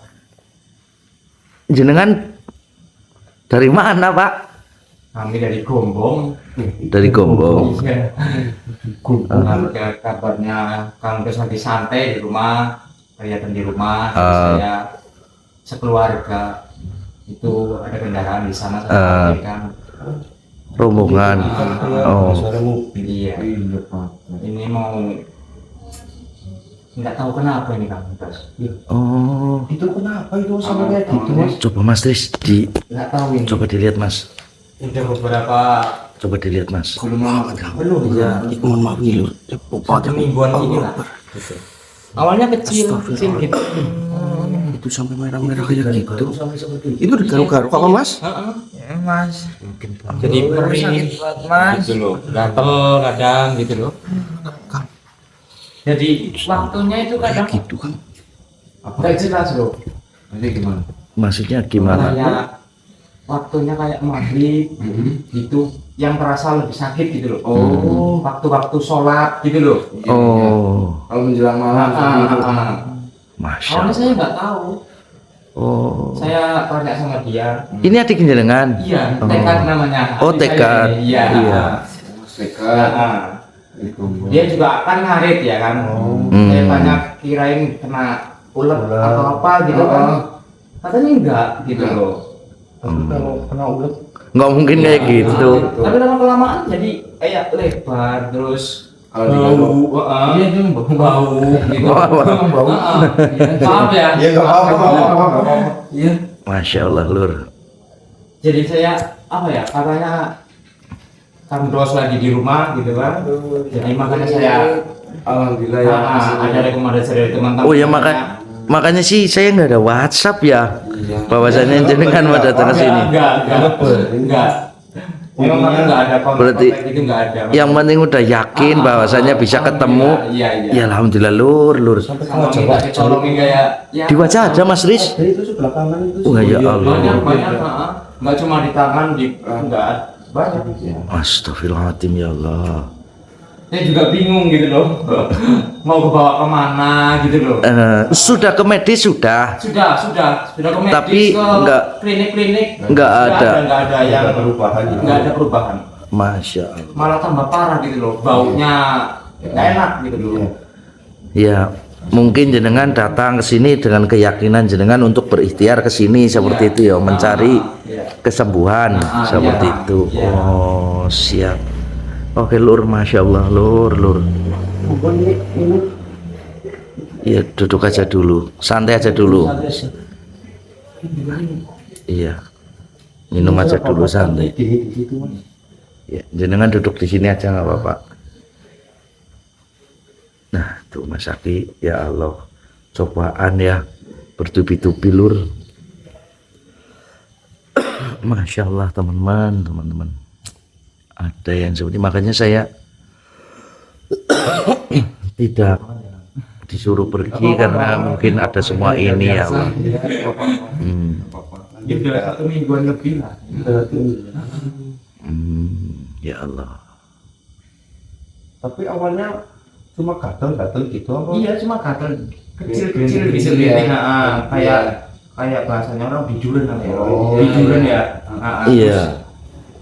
Speaker 1: Jenengan dari mana, Pak?
Speaker 4: Kami dari Gombong.
Speaker 1: Dari Gombong.
Speaker 4: Iya. Gombong. Kabarnya Kang Jos lagi santai di rumah, kelihatan di rumah. Jadi saya sekeluarga itu ada kendaraan di sana saya kan.
Speaker 1: Rombongan. Oh.
Speaker 2: Suara mobil.
Speaker 4: Iya. Ini mau nggak tahu kenapa ini Kang Jos.
Speaker 1: Oh.
Speaker 2: Itu kenapa itu sama kayak gitu Mas?
Speaker 1: Coba Mas Tris
Speaker 4: Nggak tahu ini.
Speaker 1: coba dilihat Mas.
Speaker 4: Udah beberapa
Speaker 1: Coba dilihat Mas.
Speaker 4: belum ya.
Speaker 2: Mohon maaf nih Lur.
Speaker 4: Satu mingguan ini lah. Gitu. Awalnya kecil gitu.
Speaker 2: Itu sampai merah-merah kayak gitu. Itu digaruk-garuk apa Mas?
Speaker 4: Ya, Mas. Jadi perih Mas. Gitu loh. Gatel kadang gitu loh. Jadi waktunya itu kadang
Speaker 2: Gitu kan.
Speaker 4: nggak jelas loh.
Speaker 3: Nanti gimana?
Speaker 1: Maksudnya gimana?
Speaker 4: Kayak waktunya kayak maghrib gitu, yang terasa lebih sakit gitu loh. Oh, waktu-waktu sholat gitu loh.
Speaker 1: Oh.
Speaker 3: Kalau menjelang malam seperti itu.
Speaker 1: Masya
Speaker 4: Awalnya
Speaker 1: Allah.
Speaker 4: saya nggak tahu.
Speaker 1: Oh.
Speaker 4: Saya tanya sama dia.
Speaker 1: Ini adik jenengan?
Speaker 4: Iya,
Speaker 1: Oh.
Speaker 4: tekad namanya.
Speaker 1: Oh,
Speaker 4: Adik saya
Speaker 1: tekad.
Speaker 4: ini. Iya.
Speaker 1: Iya.
Speaker 3: Dekat.
Speaker 4: Itu. Dia juga kan ngarit ya kan. Saya tanya kirain kena ulet atau apa gitu kan. Katanya enggak gitu loh.
Speaker 2: Kalau kena ulet
Speaker 1: Nggak mungkin kayak gitu.
Speaker 4: Tapi lama kelamaan jadi kayak lebar terus
Speaker 3: Kalau digaruk.
Speaker 4: iya itu bau gitu.
Speaker 1: Bau.
Speaker 4: Maaf ya.
Speaker 2: Ya nggak apa-apa.
Speaker 4: Iya.
Speaker 1: Masya Allah Lur.
Speaker 4: Jadi saya apa ya katanya Kang Dos lagi di rumah gitu kan. Jadi makanya saya
Speaker 3: Alhamdulillah ya.
Speaker 4: ada rekomendasi dari teman-teman.
Speaker 1: Oh ya makanya sih saya nggak ada WhatsApp ya. Bahwasannya jenengan mau datang ke sini.
Speaker 4: Enggak. Memang makanya enggak ada kontak
Speaker 1: Berarti
Speaker 4: gitu enggak ada.
Speaker 1: Yang penting udah yakin bahwasannya bisa ketemu.
Speaker 4: Iya.
Speaker 1: Ya alhamdulillah Lur.
Speaker 4: Sama minta dicolongin kayak ya.
Speaker 1: Di wajah aja Mas Riz.
Speaker 2: itu sebelah kanan itu.
Speaker 1: Oh ya
Speaker 4: Banyak
Speaker 1: Allah.
Speaker 4: enggak cuma di tangan di enggak banyak.
Speaker 1: Astagfirullahaladzim ya Allah.
Speaker 4: Saya juga bingung gitu loh. Mau kebawa kemana gitu loh.
Speaker 1: Sudah ke medis sudah.
Speaker 4: Sudah ke medis,
Speaker 1: Tapi
Speaker 4: ke
Speaker 1: enggak-
Speaker 4: klinik-klinik
Speaker 1: enggak ada.
Speaker 4: enggak ada yang
Speaker 2: perubahan.
Speaker 4: enggak ada perubahan.
Speaker 1: Masya Allah.
Speaker 4: Malah tambah parah gitu loh. Baunya enggak enak gitu loh.
Speaker 1: Ya mungkin jenengan datang ke sini dengan keyakinan jenengan untuk berikhtiar ke sini seperti itu ya, mencari kesembuhan seperti
Speaker 4: iya.
Speaker 1: itu.
Speaker 4: Iya.
Speaker 1: Oh siap. Oke Lur, Masya Allah Lur. Iya duduk aja dulu, santai aja dulu. Iya, minum aja dulu santai.
Speaker 2: Di situ Mas.
Speaker 1: Ya, jenengan duduk di sini aja nggak apa-apa. Nah, tuh Mas Aki, ya Allah, cobaan ya, bertubi-tubi Lur. Masya Allah teman-teman. Ada yang seperti makanya saya tidak disuruh pergi karena mungkin ada semua ini ya Allah.
Speaker 4: Ya udah 1 mingguan lebih lah.
Speaker 1: Ya Allah.
Speaker 2: Tapi awalnya cuma gatel-gatel gitu apa?
Speaker 4: Iya cuma gatal kecil-kecil bisa kayak bahasanya orang biduran kan ya. Biduran ya.
Speaker 1: Iya.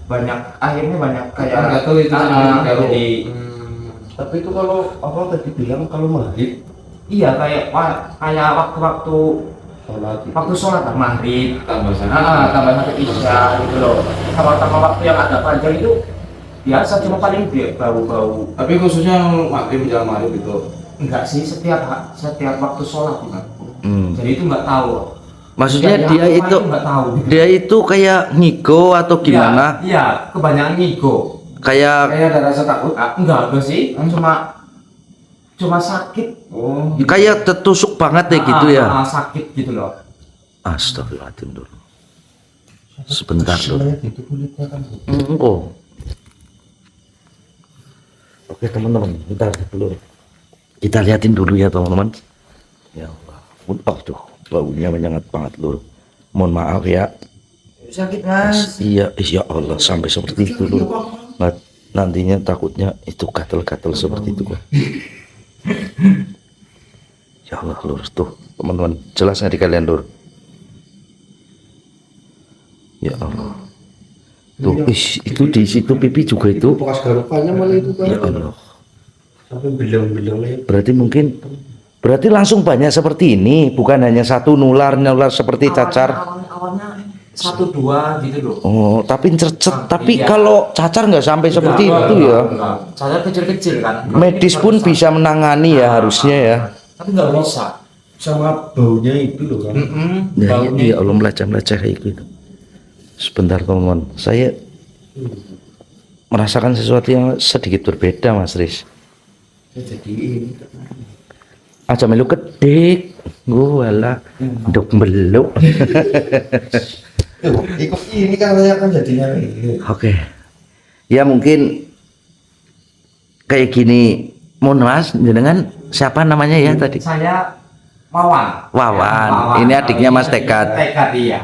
Speaker 4: Akhirnya banyak kayak
Speaker 3: Gatal itu kan
Speaker 4: jadi
Speaker 2: Tapi itu kalau apa tadi bilang kalau maghrib
Speaker 4: iya kayak waktu-waktu
Speaker 2: sholat gitu.
Speaker 4: waktu sholat lah, maghrib
Speaker 3: tambah sakit.
Speaker 4: tambah sakit isya gitu loh. Sama waktu yang agak panjang itu biasa cuma paling bau-bau.
Speaker 3: Tapi khususnya maghrib menjelang maghrib itu.
Speaker 4: Enggak sih setiap waktu sholat kan. Jadi itu nggak tahu.
Speaker 1: Maksudnya
Speaker 4: Yang
Speaker 1: dia
Speaker 4: aku
Speaker 1: itu
Speaker 4: nggak tahu.
Speaker 1: dia itu kayak ngigo atau gimana?
Speaker 4: Iya, kebanyakan ngigo.
Speaker 1: Kayak
Speaker 3: Ada rasa takut.
Speaker 4: Enggak sih, cuma sakit.
Speaker 3: Oh.
Speaker 1: kayak tertusuk banget ya gitu ya.
Speaker 4: Sakit gitu loh.
Speaker 1: Astagfirullahaladzim dulu. Sebentar dulu.
Speaker 2: Kayak gitu kulitnya kan.
Speaker 1: Oh. Oke teman-teman, bentar dulu. Kita liatin dulu ya teman-teman. Ya Allah. Oh tuh, baunya menyengat banget Lur. Mohon maaf ya.
Speaker 4: Sakit mas.
Speaker 1: Iya, ya Allah sampai seperti itu Lur. Nantinya takutnya itu gatel-gatel seperti itu kok. Ya Allah Lur, tuh teman-teman, jelas nggak di kalian Lur? Ya Allah. Tuh, itu di situ pipi juga itu.
Speaker 2: Bekas garukannya malah itu kan.
Speaker 1: Ya Allah.
Speaker 2: Sampai bilang-bilangnya.
Speaker 1: Berarti langsung banyak seperti ini, bukan hanya satu nular seperti cacar.
Speaker 4: Awalnya 1-2 gitu loh.
Speaker 1: Oh, tapi cercet. Tapi
Speaker 4: iya.
Speaker 1: kalau cacar nggak sampai seperti itu ya.
Speaker 4: Cacar kecil-kecil kan.
Speaker 1: Medis pun bisa menangani ya harusnya ya.
Speaker 4: Tapi nggak bisa.
Speaker 2: Sama baunya itu loh kan.
Speaker 1: Ya, ya Allah, melacak kayak gitu. Sebentar teman-teman, saya merasakan sesuatu yang sedikit berbeda Mas Riz.
Speaker 2: Jadi ini
Speaker 1: Aja melu kedik, gua lah, dok beluk.
Speaker 2: ikut ini kan saya kan jadinya
Speaker 1: Oke, ya mungkin kayak gini. Mohon Mas, jenengan siapa namanya ya tadi?
Speaker 4: Saya Wawan.
Speaker 1: Wawan.
Speaker 4: Ya,
Speaker 1: Ini adiknya Mas Tekad.
Speaker 4: Tekad iya.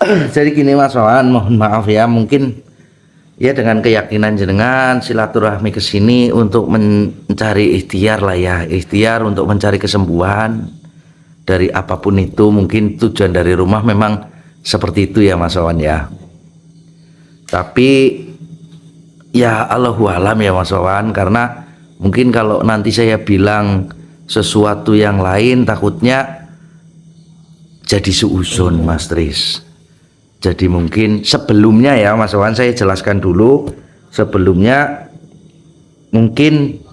Speaker 1: Jadi gini Mas Wawan, mohon maaf ya, mungkin ya dengan keyakinan jenengan silaturahmi ke sini untuk mencari ikhtiar lah ya, ikhtiar untuk mencari kesembuhan dari apapun itu. Mungkin tujuan dari rumah memang seperti itu ya Mas Wawan ya. Tapi ya Allahu alam ya Mas Wawan, karena mungkin kalau nanti saya bilang sesuatu yang lain takutnya jadi suuzon Mas Tris. Jadi mungkin sebelumnya ya Mas Wawan, saya jelaskan dulu. Sebelumnya mungkin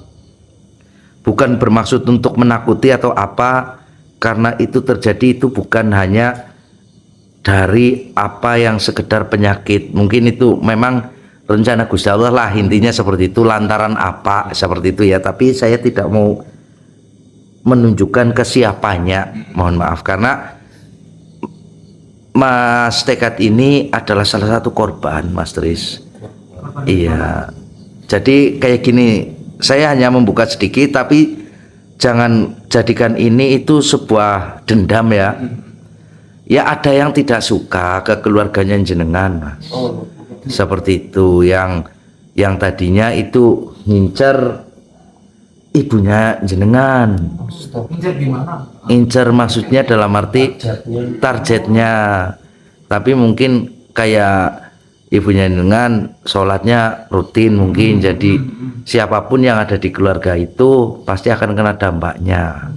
Speaker 1: bukan bermaksud untuk menakuti atau apa, karena itu terjadi itu bukan hanya dari apa yang sekedar penyakit. Mungkin itu memang rencana Gusti Allah lah, intinya seperti itu, lantaran apa seperti itu ya. Tapi saya tidak mau menunjukkan ke siapanya, mohon maaf, karena Mas Tekad ini adalah salah satu korban Mas Tris. Iya. Jadi kayak gini, saya hanya membuka sedikit, tapi jangan jadikan ini itu sebuah dendam ya. Ya ada yang tidak suka ke keluarganya jenengan Mas. Seperti itu, yang tadinya itu ngincer ibunya jenengan.
Speaker 4: Incer gimana?
Speaker 1: Incer maksudnya dalam arti targetnya. Tapi mungkin kayak ibunya jenengan sholatnya rutin mungkin, jadi siapapun yang ada di keluarga itu pasti akan kena dampaknya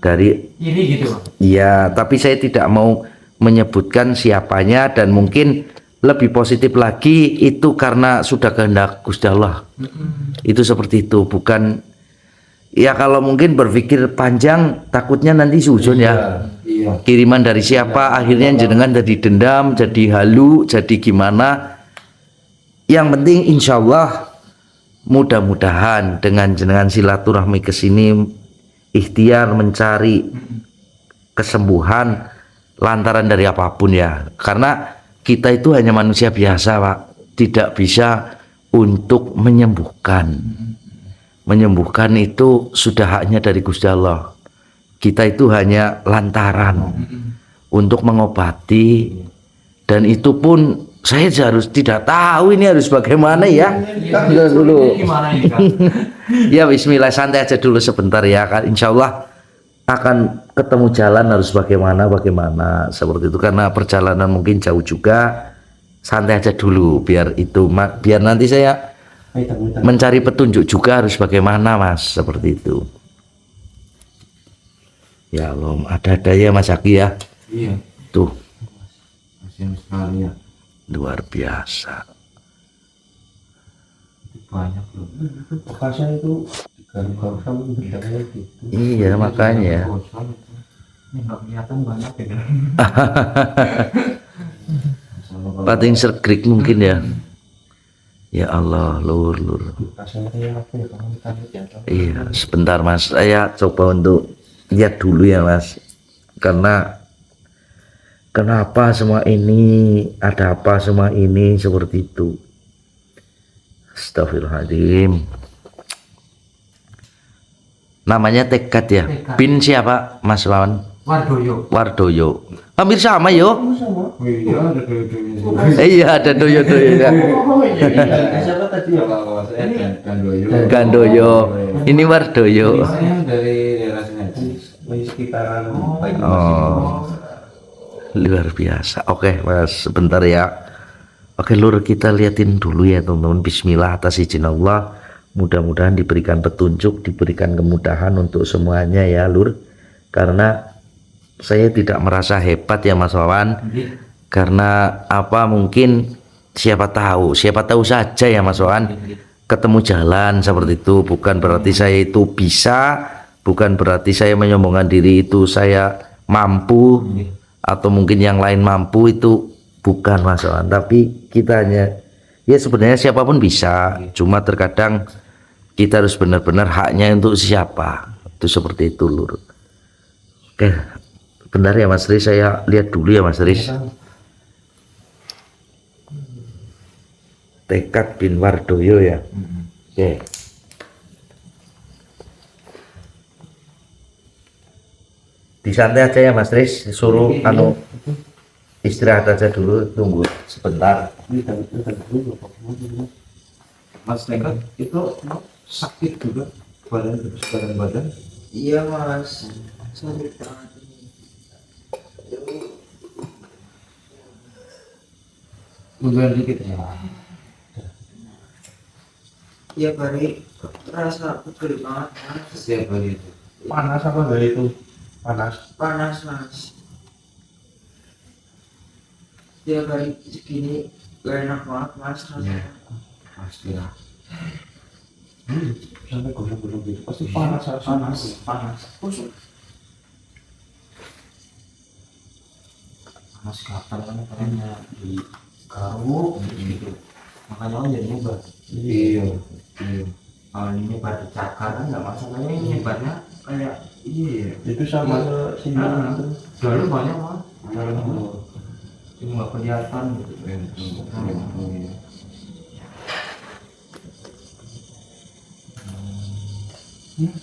Speaker 1: dari
Speaker 4: Ini gitu.
Speaker 1: iya. Tapi saya tidak mau menyebutkan siapanya, dan mungkin lebih positif lagi itu karena sudah kehendak Gusti Allah. Itu seperti itu, bukan ya. Kalau mungkin berpikir panjang takutnya nanti suzon ya.
Speaker 2: Iya.
Speaker 1: Kiriman dari siapa, akhirnya jenengan jadi dendam, jadi halu, jadi gimana. Yang penting insya Allah mudah-mudahan dengan jenengan silaturahmi ke sini, ikhtiar mencari kesembuhan lantaran dari apapun ya. Karena kita itu hanya manusia biasa Pak, tidak bisa untuk menyembuhkan. Menyembuhkan itu sudah haknya dari Gusti Allah. Kita itu hanya lantaran untuk mengobati, dan itu pun saya harus tidak tahu ini harus bagaimana ya. Dulu.
Speaker 4: Gimana ini kan?
Speaker 1: Ya bismillah, santai aja dulu sebentar ya. Insya Allah akan ketemu jalan harus bagaimana seperti itu, karena perjalanan mungkin jauh juga. Santai aja dulu biar nanti saya mencari petunjuk juga harus bagaimana Mas, seperti itu. Ya Allah, ada ya Mas Aki ya.
Speaker 3: Iya.
Speaker 1: Tuh
Speaker 3: Kasihan sekali ya.
Speaker 1: luar biasa.
Speaker 3: Banyak loh.
Speaker 2: Bekasnya itu digaruk-garuk sama bendanya gitu.
Speaker 1: Iya makanya.
Speaker 4: Ini nggak kelihatan banyak ya.
Speaker 1: Pating sergrik mungkin ya. Ya Allah, lur.
Speaker 2: Bekasnya kayak apa ya, kalau kita lihat ya.
Speaker 1: Iya, sebentar Mas, saya coba untuk lihat dulu ya Mas. Karena kenapa semua ini, ada apa semua ini seperti itu. Astagfirullahaladzim. Namanya Tekad ya.
Speaker 4: Tekad.
Speaker 1: Bin siapa Mas Wawan? Wardoyo. Hampir sama yo.
Speaker 3: Oh iya, ada dua-duanya.
Speaker 1: Iya, ada doyo-doyo ya.
Speaker 2: Siapa tadi ya?
Speaker 3: Kalau saya Gandoyo.
Speaker 1: Gandoyo. Ini Wardoyo.
Speaker 3: Saya dari daerah sini.
Speaker 2: Di sekitaran
Speaker 1: Oh, luar biasa. Oke Mas, sebentar ya. Oke Lur, kita liatin dulu ya teman-teman. Bismillah, atas izin Allah. Mudah-mudahan diberikan petunjuk, diberikan kemudahan untuk semuanya ya Lur. Karena saya tidak merasa hebat ya Mas Wawan. Karena apa, mungkin siapa tahu saja ya Mas Wawan. Ketemu jalan seperti itu. Bukan berarti saya itu bisa, bukan berarti saya menyombongkan diri itu saya mampu, atau mungkin yang lain mampu, itu bukan Mas Wawan. Tapi kita hanya, ya sebenarnya siapapun bisa, cuma terkadang kita harus benar-benar haknya untuk siapa, itu seperti itu Lur. Oke, bentar ya Mas Riz, saya lihat dulu ya Mas Riz. Tekad bin Wardoyo ya. Oke. Disantai aja ya Mas Riz, suruh istirahat aja dulu, tunggu sebentar.
Speaker 2: Mas Tekad itu sakit juga badan.
Speaker 4: Iya Mas, sakit banget ini.
Speaker 2: Munduran dikit ya.
Speaker 4: Iya hari rasa pegel banget Mas.
Speaker 2: Setiap hari itu. Panas apa enggak itu? Panas.
Speaker 4: Panas Mas. Setiap hari segini gak enak banget Mas rasanya.
Speaker 2: Pasti lah. Sampai gulung-gulung gitu. Pasti panas.
Speaker 4: Panas.
Speaker 2: Panas kapan kan katanya di garuk gitu. Makanya orang jadi nyebar. Iya.
Speaker 4: Kalau ini nyebar di cakar kan nggak masalahnya, ini nyebarnya kayak
Speaker 2: Itu sama sini itu.
Speaker 4: dulu banyak Mas. Cuma nggak kelihatan gitu.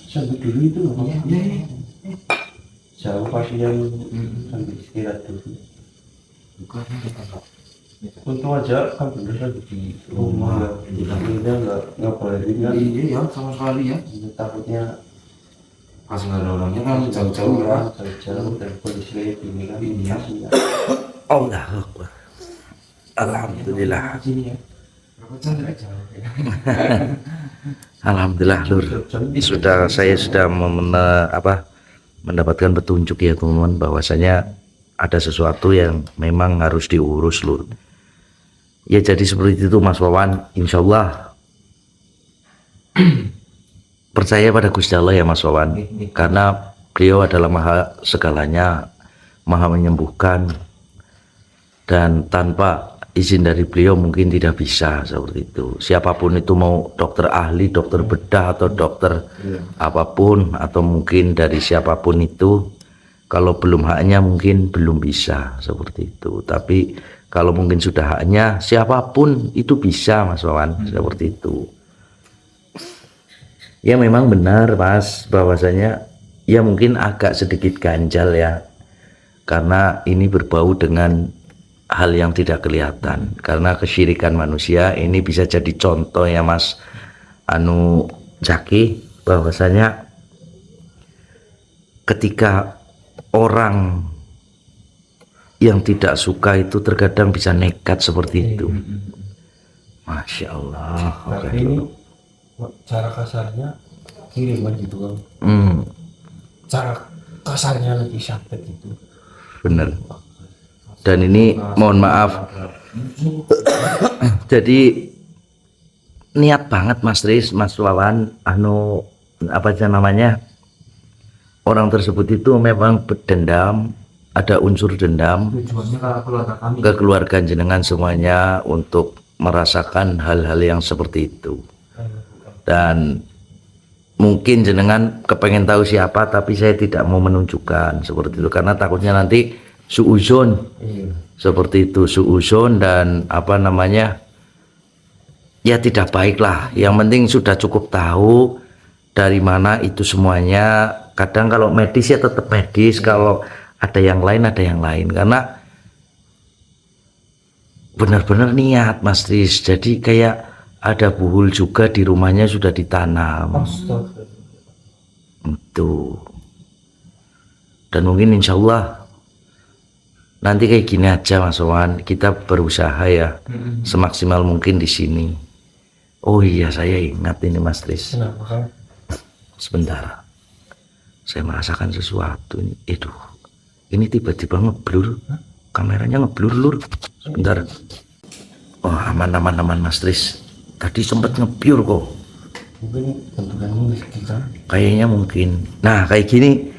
Speaker 2: Sampai dulu itu loh.
Speaker 4: Iya.
Speaker 2: Jauh pasien sampai istirahat dulu.
Speaker 4: Bukan kita
Speaker 2: Untung aja kan bener kan di rumah ya, nggak boleh tinggal.
Speaker 3: Iya ya, sama sekali ya.
Speaker 2: Takutnya
Speaker 3: Pas nggak ada orangnya kan jauh-jauh ya.
Speaker 2: jauh dari polisi kayak gini kan.
Speaker 3: Iya.
Speaker 1: Allahu Akbar. Alhamdulillah.
Speaker 2: Sini ya.
Speaker 3: Berapa jam aja?
Speaker 1: Alhamdulillah Lur. Saya sudah mendapatkan petunjuk ya teman-teman, bahwasanya ada sesuatu yang memang harus diurus Lur. Ya jadi seperti itu Mas Wawan. Insya Allah percaya pada Gusti Allah ya Mas Wawan, karena beliau adalah maha segalanya, maha menyembuhkan, dan tanpa izin dari beliau mungkin tidak bisa seperti itu. Siapapun itu, mau dokter ahli, dokter bedah, atau dokter apapun, atau mungkin dari siapapun itu, kalau belum haknya mungkin belum bisa seperti itu. Tapi kalau mungkin sudah haknya, siapapun itu bisa Mas Wawan, seperti itu. Ya memang benar Mas, bahwasanya ya mungkin agak sedikit ganjal ya, karena ini berbau dengan hal yang tidak kelihatan, karena kesyirikan manusia. Ini bisa jadi contoh ya Mas Zaki, bahwasanya ketika orang yang tidak suka itu terkadang bisa nekat seperti itu. Masya Allah.
Speaker 2: Berarti ini cara kasarnya kiriman gitu kan. Cara kasarnya lebih sakit gitu.
Speaker 1: Bener. Dan ini mohon maaf. Jadi niat banget Mas Riz, Mas Wawan, apa aja namanya, orang tersebut itu memang berdendam, ada unsur dendam
Speaker 4: tujuannya ke keluarga kami.
Speaker 1: ke keluarga jenengan semuanya untuk merasakan hal-hal yang seperti itu. Dan mungkin jenengan kepengen tahu siapa, tapi saya tidak mau menunjukkan seperti itu, karena takutnya nanti suuzon. Seperti itu, suuzon, dan apa namanya, ya tidak baik lah. Yang penting sudah cukup tahu dari mana itu semuanya. Kadang kalau medis ya tetap medis, kalau ada yang lain ada yang lain, karena benar-benar niat Mas Riz. Jadi kayak ada buhul juga di rumahnya sudah ditanam. Itu. Dan mungkin insya Allah Nanti kayak gini aja Mas Wawan, kita berusaha ya semaksimal mungkin di sini. Oh iya, saya ingat ini Mas Tris.
Speaker 2: Kenapa Kang?
Speaker 1: Sebentar, saya merasakan sesuatu ini. Ini tiba-tiba ngeblur, kameranya ngeblur lur. Sebentar. Oh aman Mas Tris. Tadi sempat ngeblur kok.
Speaker 2: Mungkin bentukannya kita.
Speaker 1: Kayaknya mungkin. Nah kayak gini,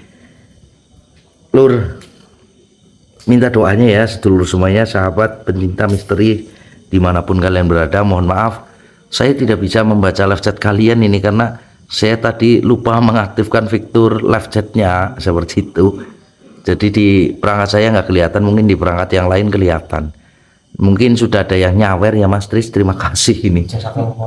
Speaker 1: lur. Minta doanya ya sedulur semuanya, sahabat pencinta misteri dimanapun kalian berada. Mohon maaf, saya tidak bisa membaca live chat kalian ini karena saya tadi lupa mengaktifkan fitur live chatnya seperti itu. Jadi di perangkat saya nggak kelihatan, mungkin di perangkat yang lain kelihatan. Mungkin sudah ada yang nyawer ya Mas Tris, terima kasih ini.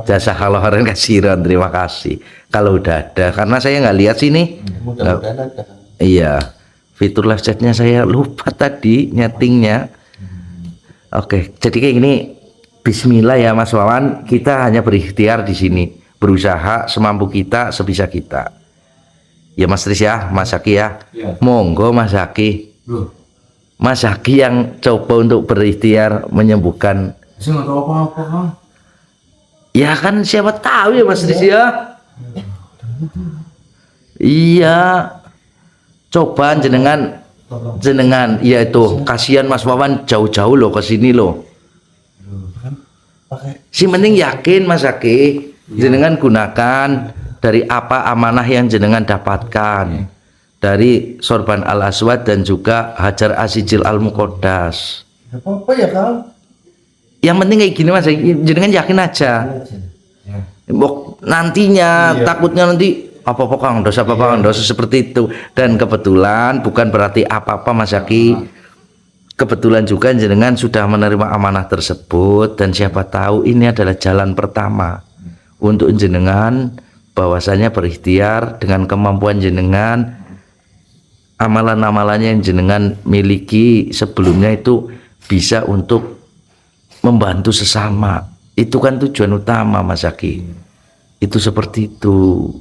Speaker 1: Jasa haloran kasiran, terima kasih. Kalau udah ada, karena saya nggak lihat sini.
Speaker 2: Mudah-mudahan ada.
Speaker 1: Iya, fitur live chatnya saya lupa tadi nyetingnya. Oke, jadi kayak gini. Bismillah ya Mas Wawan, kita hanya berikhtiar di sini, berusaha semampu kita, sebisa kita. Ya Mas Tris ya, Mas Zaki ya. Monggo Mas Zaki. Mas Zaki yang coba untuk berikhtiar menyembuhkan.
Speaker 3: Saya nggak tahu apa-apa Kang.
Speaker 1: Ya kan siapa tahu ya Mas Tris ya. Iya. Coba jenengan ya itu kasihan Mas Wawan jauh-jauh loh ke sini loh. Si mending yakin Mas Zaki, jenengan gunakan dari apa amanah yang jenengan dapatkan dari Sorban Al Aswad dan juga Hajar Asijil Al Muqaddas.
Speaker 2: Apa ya Kang?
Speaker 1: Yang penting kayak gini Mas, jenengan yakin aja. Nantinya takutnya nanti apa-apa Kang dosa, apa Kang dosa seperti itu. Dan kebetulan bukan berarti apa-apa Mas Zaki. Kebetulan juga jenengan sudah menerima amanah tersebut dan siapa tahu ini adalah jalan pertama untuk jenengan bahwasanya berikhtiar dengan kemampuan jenengan, amalan-amalannya yang jenengan miliki sebelumnya itu bisa untuk membantu sesama. Itu kan tujuan utama Mas Zaki. Itu seperti itu.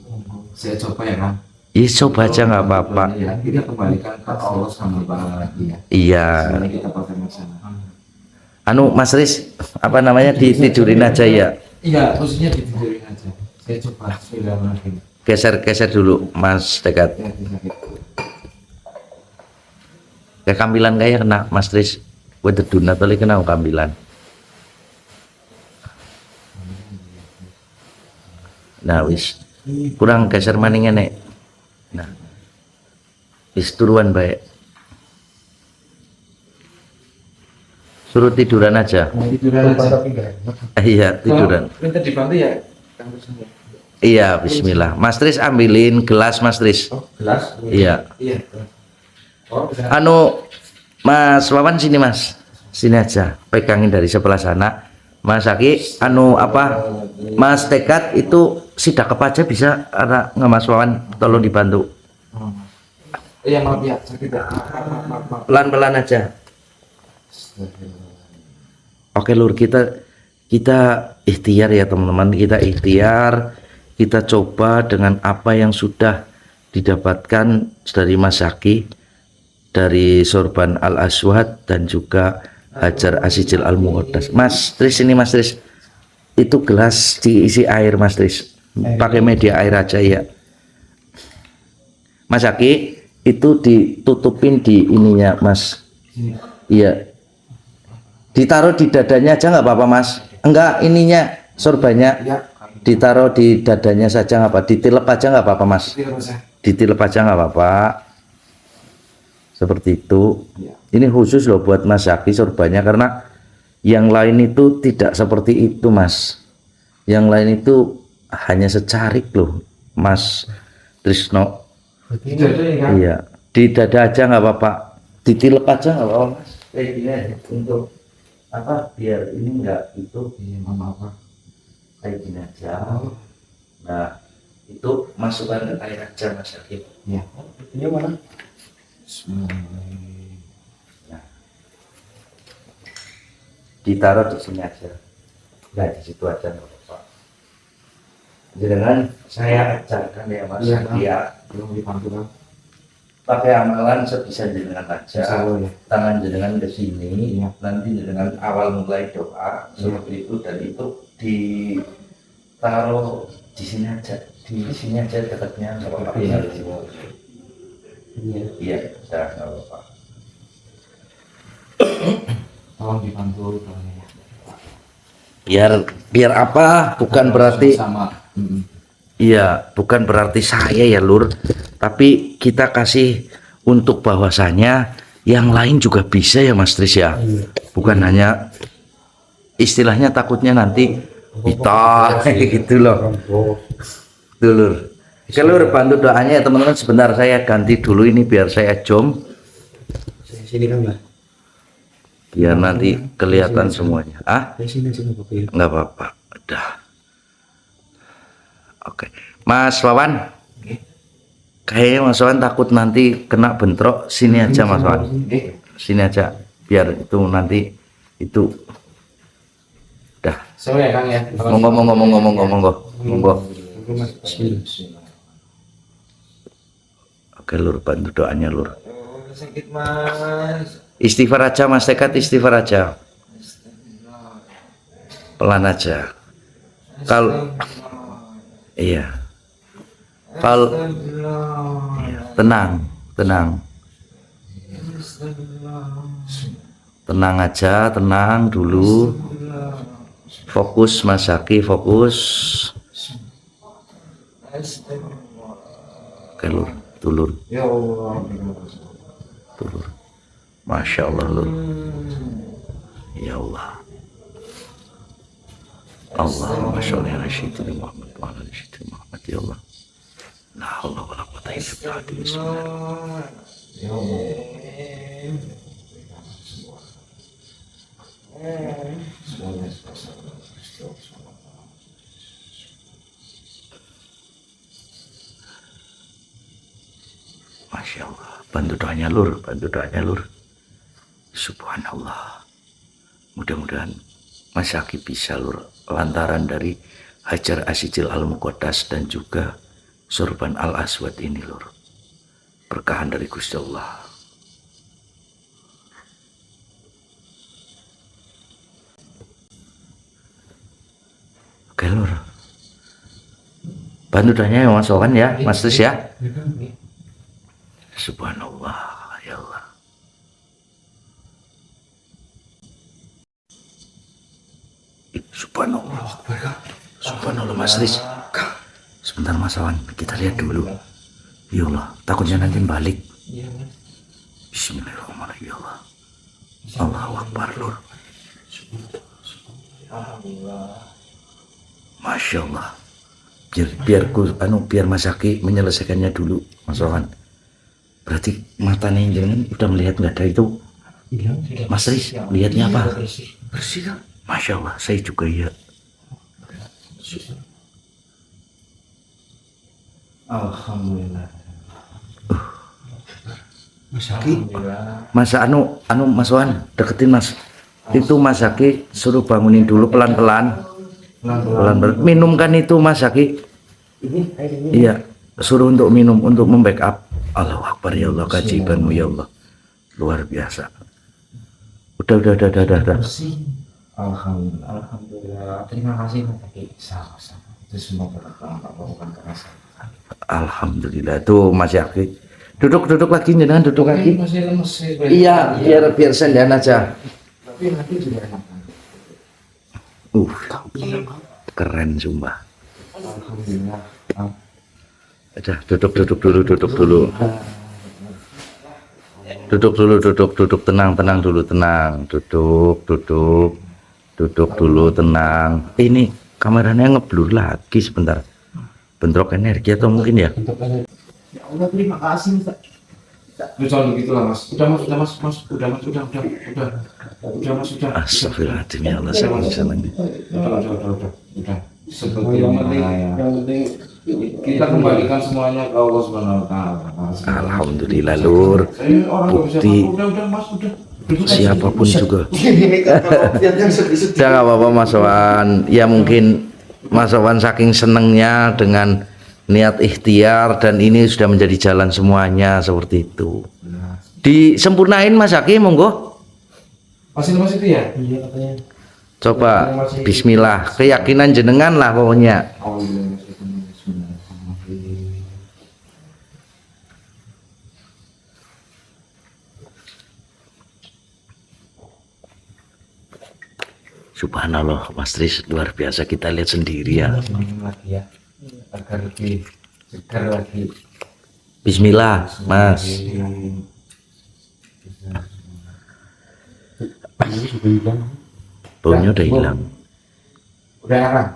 Speaker 3: Saya coba ya Kang.
Speaker 1: Ya coba aja nggak apa-apa.
Speaker 3: Ya, kita kembalikan ke Allah sama lagi ya.
Speaker 1: Iya.
Speaker 3: Semuanya kita pakai masalah.
Speaker 1: Mas Riz, apa namanya ditidurin aja ya.
Speaker 3: Iya, posisinya ditidurin aja. Saya coba bismillahirrahmanirrahim.
Speaker 1: Geser dulu Mas Dekat.
Speaker 3: Ya, sakit.
Speaker 1: Kayak kambilan kayak kena Mas Riz. Gue dedunat tadi kena kambilan. Nah wis kurang geser maningnya nek. Nah wis turuan baik. Suruh tiduran aja.
Speaker 3: Tiduran aja.
Speaker 1: Iya tiduran.
Speaker 3: Minta dibantu ya Kang Tris.
Speaker 1: Iya bismillah. Mas Tris ambilin gelas Mas Tris.
Speaker 3: Gelas?
Speaker 1: Iya.
Speaker 3: Iya. Oh, bisa.
Speaker 1: Mas Wawan sini Mas. Sini aja. Pegangin dari sebelah sana. Mas Zaki, Mas Tekat itu sidak apa aja bisa, ada nggak Mas Wawan, tolong dibantu.
Speaker 3: Iya maaf ya, sakit ya.
Speaker 1: Pelan-pelan aja. Oke lur, kita ikhtiar ya teman-teman, kita ikhtiar, kita coba dengan apa yang sudah didapatkan dari Mas Zaki, dari Sorban Al Aswad dan juga Hajar Asijil Al Muqaddas. Mas Tris ini Mas Tris, itu gelas diisi air Mas Tris, pakai media air aja ya. Mas Zaki itu ditutupin di ininya Mas. Iya. Ditaruh di dadanya aja nggak apa-apa Mas. Enggak, ininya sorbannya ditaruh di dadanya saja nggak apa, ditilep aja nggak apa-apa Mas. Ditilep aja nggak apa-apa. Seperti itu. Ini khusus loh buat Mas Zaki sorbannya, karena yang lain itu tidak seperti itu Mas. Yang lain itu hanya secarik loh Mas Trisno. Iya, di dada aja nggak apa-apa, ditilep aja nggak apa-apa Mas. Kayak gini aja untuk apa? Biar ini enggak itu apa kayak gini aja. Nah itu masukkan ke air aja Mas Zaki.
Speaker 3: Iya.
Speaker 2: Ini mana?
Speaker 1: Nah, ditaruh di sini aja. Nah di situ aja nggak apa-apa. Jangan saya ajarkan ya Mas Zaki ya.
Speaker 3: Belum dibantu Kang.
Speaker 1: pakai amalan sebisa jenengan aja.
Speaker 3: Insya Allah, ya.
Speaker 1: Tangan jenengan ke sini,
Speaker 3: Iya.
Speaker 1: nanti jenengan awal mulai doa seperti itu, dan itu ditaruh di sini aja, di sini aja dekatnya, nggak apa-apa.
Speaker 2: Iya.
Speaker 1: Iya, sudah nggak apa-apa.
Speaker 3: Tolong dibantu tolong
Speaker 1: Biar
Speaker 3: ya.
Speaker 1: apa? Bukan berarti
Speaker 3: sama.
Speaker 1: iya, bukan berarti saya ya Lur, tapi kita kasih untuk bahwasanya yang lain juga bisa ya Mas Tris ya. Bukan hanya istilahnya takutnya nanti kita gitu loh. Tuh Lur. Oke Lur, bantu doanya ya teman-teman. Sebentar saya ganti dulu ini biar saya jom,
Speaker 2: Sini kan lah.
Speaker 1: biar nanti kelihatan semuanya. Ah?
Speaker 2: Sini Bapak.
Speaker 1: Nggak apa-apa. Udah. Oke. Mas Wawan. Kayaknya Mas Wawan takut nanti kena bentrok. Sini aja Mas Wawan. Sini aja. Biar itu nanti itu. Udah.
Speaker 3: So ya Kang ya.
Speaker 1: Monggo. Oke Lur, bantu doanya Lur.
Speaker 3: Sakit Mas.
Speaker 1: Istighfar aja Mas Tekat, istighfar aja. Pelan aja. Kalau iya. Kalau iya, tenang. Tenang aja, tenang dulu. Fokus Mas Zaki, fokus. Oke Lur, tulur.
Speaker 3: Ya Allah.
Speaker 1: Tulur. Masya Allah Lur. Ya Allah. Allahumma sholli ala sayyidina Muhammad wa ala ali sayyidina Muhammad ya Allah. La haula wala quwwata illa billah. Bismillah.
Speaker 3: Ya Allah.
Speaker 1: Masya Allah. Bantu doanya Lur, Subhanallah. Mudah-mudahan Mas Zaki bisa Lur, lantaran dari Hajar Asijil Al-Muqaddas dan juga Sorban Al-Aswad ini Lur. Berkahan dari Gusti Allah. Oke Lur. Bantu doanya ya Mas Wawan ya, Mas Tris ya. Subhanallah ya Allah. Subhanallah Mas Tris. Sebentar Mas Wawan, kita lihat dulu. Ya Allah, takutnya nanti balik. Bismillahirrahmanirrahim ya Allah. Allahu Akbar Lur. Masya Allah. Biar Mas Zaki menyelesaikannya dulu Mas Wawan. Berarti matanya jangan udah melihat nggak ada itu. Mas Tris, lihatnya apa? Bersih kan? Masya Allah, saya juga ya.
Speaker 3: Alhamdulillah.
Speaker 2: Mas Zaki.
Speaker 1: Mas Wawan, deketin Mas. Itu Mas Zaki suruh bangunin dulu pelan-pelan. Pelan-pelan. Minumkan itu Mas Zaki. Iya, suruh untuk minum, untuk membackup. Allahu Akbar ya Allah, keajaibanmu ya Allah. Luar biasa. Udah.
Speaker 3: Alhamdulillah. Terima kasih Mas Zaki. Sama-sama. Itu semua berkat bukan kerasa.
Speaker 1: Alhamdulillah. Tuh Mas Zaki. Duduk lagi, jangan duduk lagi.
Speaker 3: Masih lemes sih.
Speaker 1: Iya, biar sendian aja.
Speaker 3: Tapi nanti juga enak.
Speaker 1: Keren sumpah.
Speaker 3: Alhamdulillah.
Speaker 1: Udah, duduk dulu. Duduk, tenang dulu, tenang. Duduk dulu, tenang. Ini kameranya ngeblur lagi sebentar. Bentrok energi atau mungkin ya?
Speaker 2: Ya Allah, terima kasih Mas.
Speaker 3: Jangan begitu lah Mas. Udah Mas. Udah Mas.
Speaker 1: Astagfirullahaladzim ya Allah, saya senang.
Speaker 3: Udah. Seperti yang penting kita kembalikan semuanya ke Allah Subhanahu wa taala.
Speaker 1: Alhamdulillah Lur. Bukti siapapun juga. Jangan apa-apa Mas Wawan. Ya mungkin Mas Wawan saking senengnya dengan niat ikhtiar, dan ini sudah menjadi jalan semuanya seperti itu. Disempurnain Mas Zaki, monggo.
Speaker 3: Masih itu ya?
Speaker 2: Iya katanya.
Speaker 1: Coba bismillah, keyakinan jenengan lah pokoknya. Subhanallah, Mas Tris, luar biasa, kita lihat sendiri ya.
Speaker 3: Lagi ya, agar lebih segar lagi.
Speaker 1: Bismillah, Mas. Baunya udah hilang.
Speaker 3: Udah enak?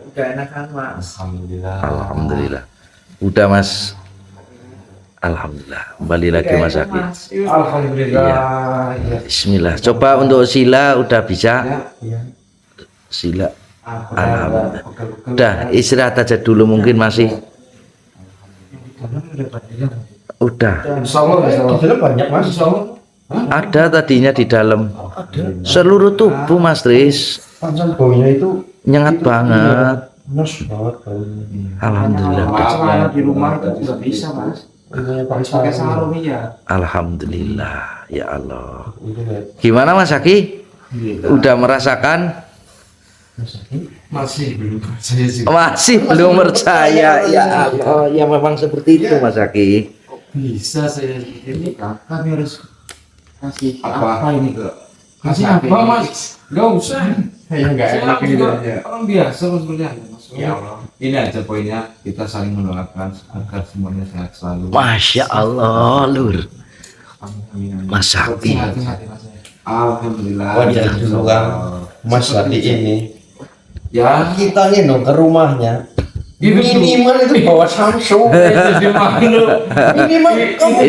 Speaker 3: Udah enakan Mas. Alhamdulillah.
Speaker 1: Alhamdulillah. Udah Mas. Alhamdulillah. Kembali lagi Mas Zaki.
Speaker 3: Alhamdulillah. Iya.
Speaker 1: Bismillah. Coba untuk sila udah bisa.
Speaker 3: Iya.
Speaker 1: Sila. Alhamdulillah. Udah istirahat aja dulu mungkin masih. Udah.
Speaker 3: Insya Allah.
Speaker 2: Di dalam banyak Mas.
Speaker 3: Insya Allah.
Speaker 1: Ada tadinya di dalam. Seluruh tubuh Mas Tris.
Speaker 2: Panjang baunya itu
Speaker 1: Nyengat banget.
Speaker 2: nos banget baunya.
Speaker 1: Alhamdulillah.
Speaker 3: Celana di rumah itu juga bisa Mas.
Speaker 2: Ini
Speaker 3: Pakai sarung ya.
Speaker 1: Alhamdulillah. Ya Allah.
Speaker 2: Itu ya.
Speaker 1: Gimana Mas Zaki? Udah merasakan?
Speaker 3: Masih belum percaya sih.
Speaker 1: Masih belum percaya. Ya Allah, ya memang seperti itu Mas Zaki.
Speaker 3: Bisa saya ini kami harus kasih
Speaker 2: Apa?
Speaker 3: ini ke kasih apa Mas? Gak usah.
Speaker 2: Ya enggak enak ini ya.
Speaker 3: Orang biasa sebenarnya.
Speaker 2: Ya Allah.
Speaker 3: Ini aja poinnya, kita saling mendoakan agar semuanya sehat selalu.
Speaker 1: Masya Allah, Lur. Mas Zaki.
Speaker 3: Hati-hati Mas.
Speaker 2: Alhamdulillah.
Speaker 5: Oh, jadi dulu kan Mas Zaki ini
Speaker 3: Ya,
Speaker 5: kita nih dong ke rumahnya
Speaker 3: Itu
Speaker 5: minimal itu bawa Samsung minimal kamu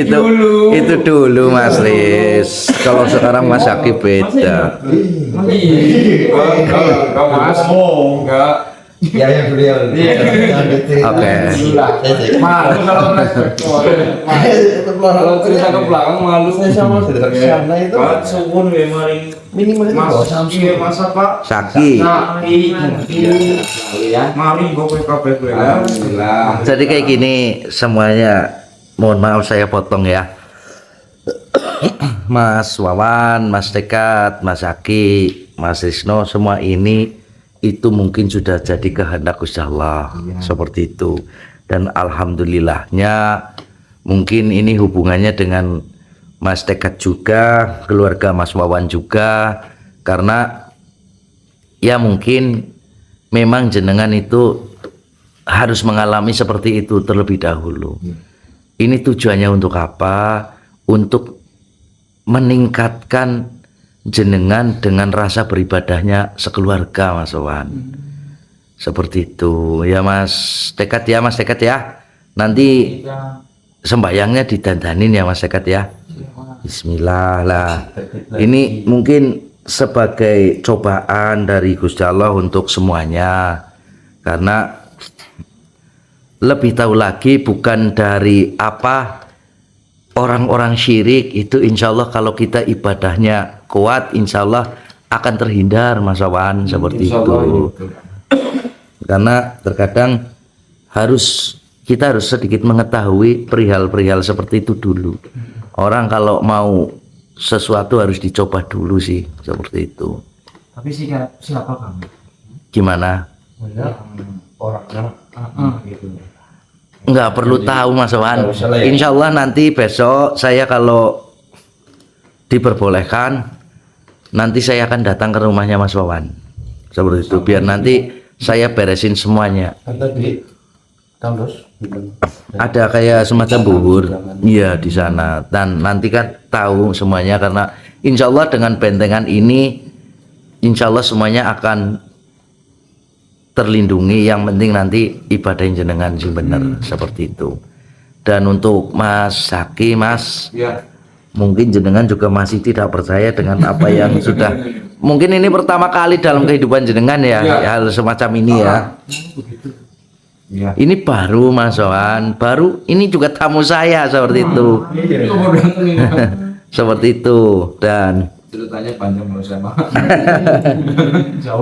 Speaker 1: Itu dulu Mas Riz. Kalau sekarang Mas Zaki beda.
Speaker 3: enggak Mas. Enggak.
Speaker 5: ya yang dulu ya
Speaker 1: Oke.
Speaker 3: Malu kalau cerita ke belakang malu.
Speaker 5: saya sama dari sana itu
Speaker 3: Kan suwun ya mari.
Speaker 5: minimal itu bawa
Speaker 3: Mas
Speaker 5: Samsung
Speaker 3: iya Mas apa?
Speaker 1: Zaki.
Speaker 3: Ya, mari gue kabeh gue.
Speaker 2: Alhamdulillah.
Speaker 1: Jadi kayak gini semuanya. Mohon maaf saya potong ya. Mas Wawan, Mas Tekat, Mas Zaki, Mas Risno, semua ini itu mungkin sudah jadi kehendak Gusti Allah, seperti itu. Dan alhamdulillahnya mungkin ini hubungannya dengan Mas Tekat juga, keluarga Mas Wawan juga, karena ya mungkin memang jenengan itu harus mengalami seperti itu terlebih dahulu. Ini tujuannya untuk apa? Untuk meningkatkan jenengan dengan rasa beribadahnya sekeluarga Mas Wawan. Seperti itu ya Mas Tekat ya, Mas Tekat ya. Nanti sembayangnya didandanin ya Mas Tekat ya. Bismillah lah. Ini mungkin sebagai cobaan dari Gusti Allah untuk semuanya. Karena lebih tahu lagi bukan dari apa orang-orang syirik itu, insya Allah kalau kita ibadahnya kuat, insya Allah akan terhindar Mas Wawan seperti itu. Karena terkadang kita harus sedikit mengetahui perihal-perihal seperti itu dulu. Orang kalau mau sesuatu harus dicoba dulu sih, seperti itu.
Speaker 4: Tapi siapa kamu?
Speaker 1: Gimana?
Speaker 5: orangnya
Speaker 4: Gitu.
Speaker 1: Nggak perlu tahu Mas Wawan. Insya Allah nanti besok saya kalau diperbolehkan, nanti saya akan datang ke rumahnya Mas Wawan. Seperti itu. Biar nanti saya beresin semuanya.
Speaker 5: kan tadi kampus
Speaker 1: Ada kayak semacam bubur, iya di sana. Dan nanti kan tahu semuanya karena insya Allah dengan bentengan ini, insya Allah semuanya akan terlindungi. Yang penting nanti ibadah jenengan sing bener seperti itu. Dan untuk Mas Zaki, Mas,
Speaker 3: Ya.
Speaker 1: mungkin jenengan juga masih tidak percaya dengan apa yang sudah. Mungkin ini pertama kali dalam kehidupan jenengan ya, hal semacam ini ya.
Speaker 3: Ya.
Speaker 1: Ini baru Mas Wawan, baru ini juga tamu saya seperti itu. Seperti itu. Dan
Speaker 3: Ceritanya panjang menurut saya mah.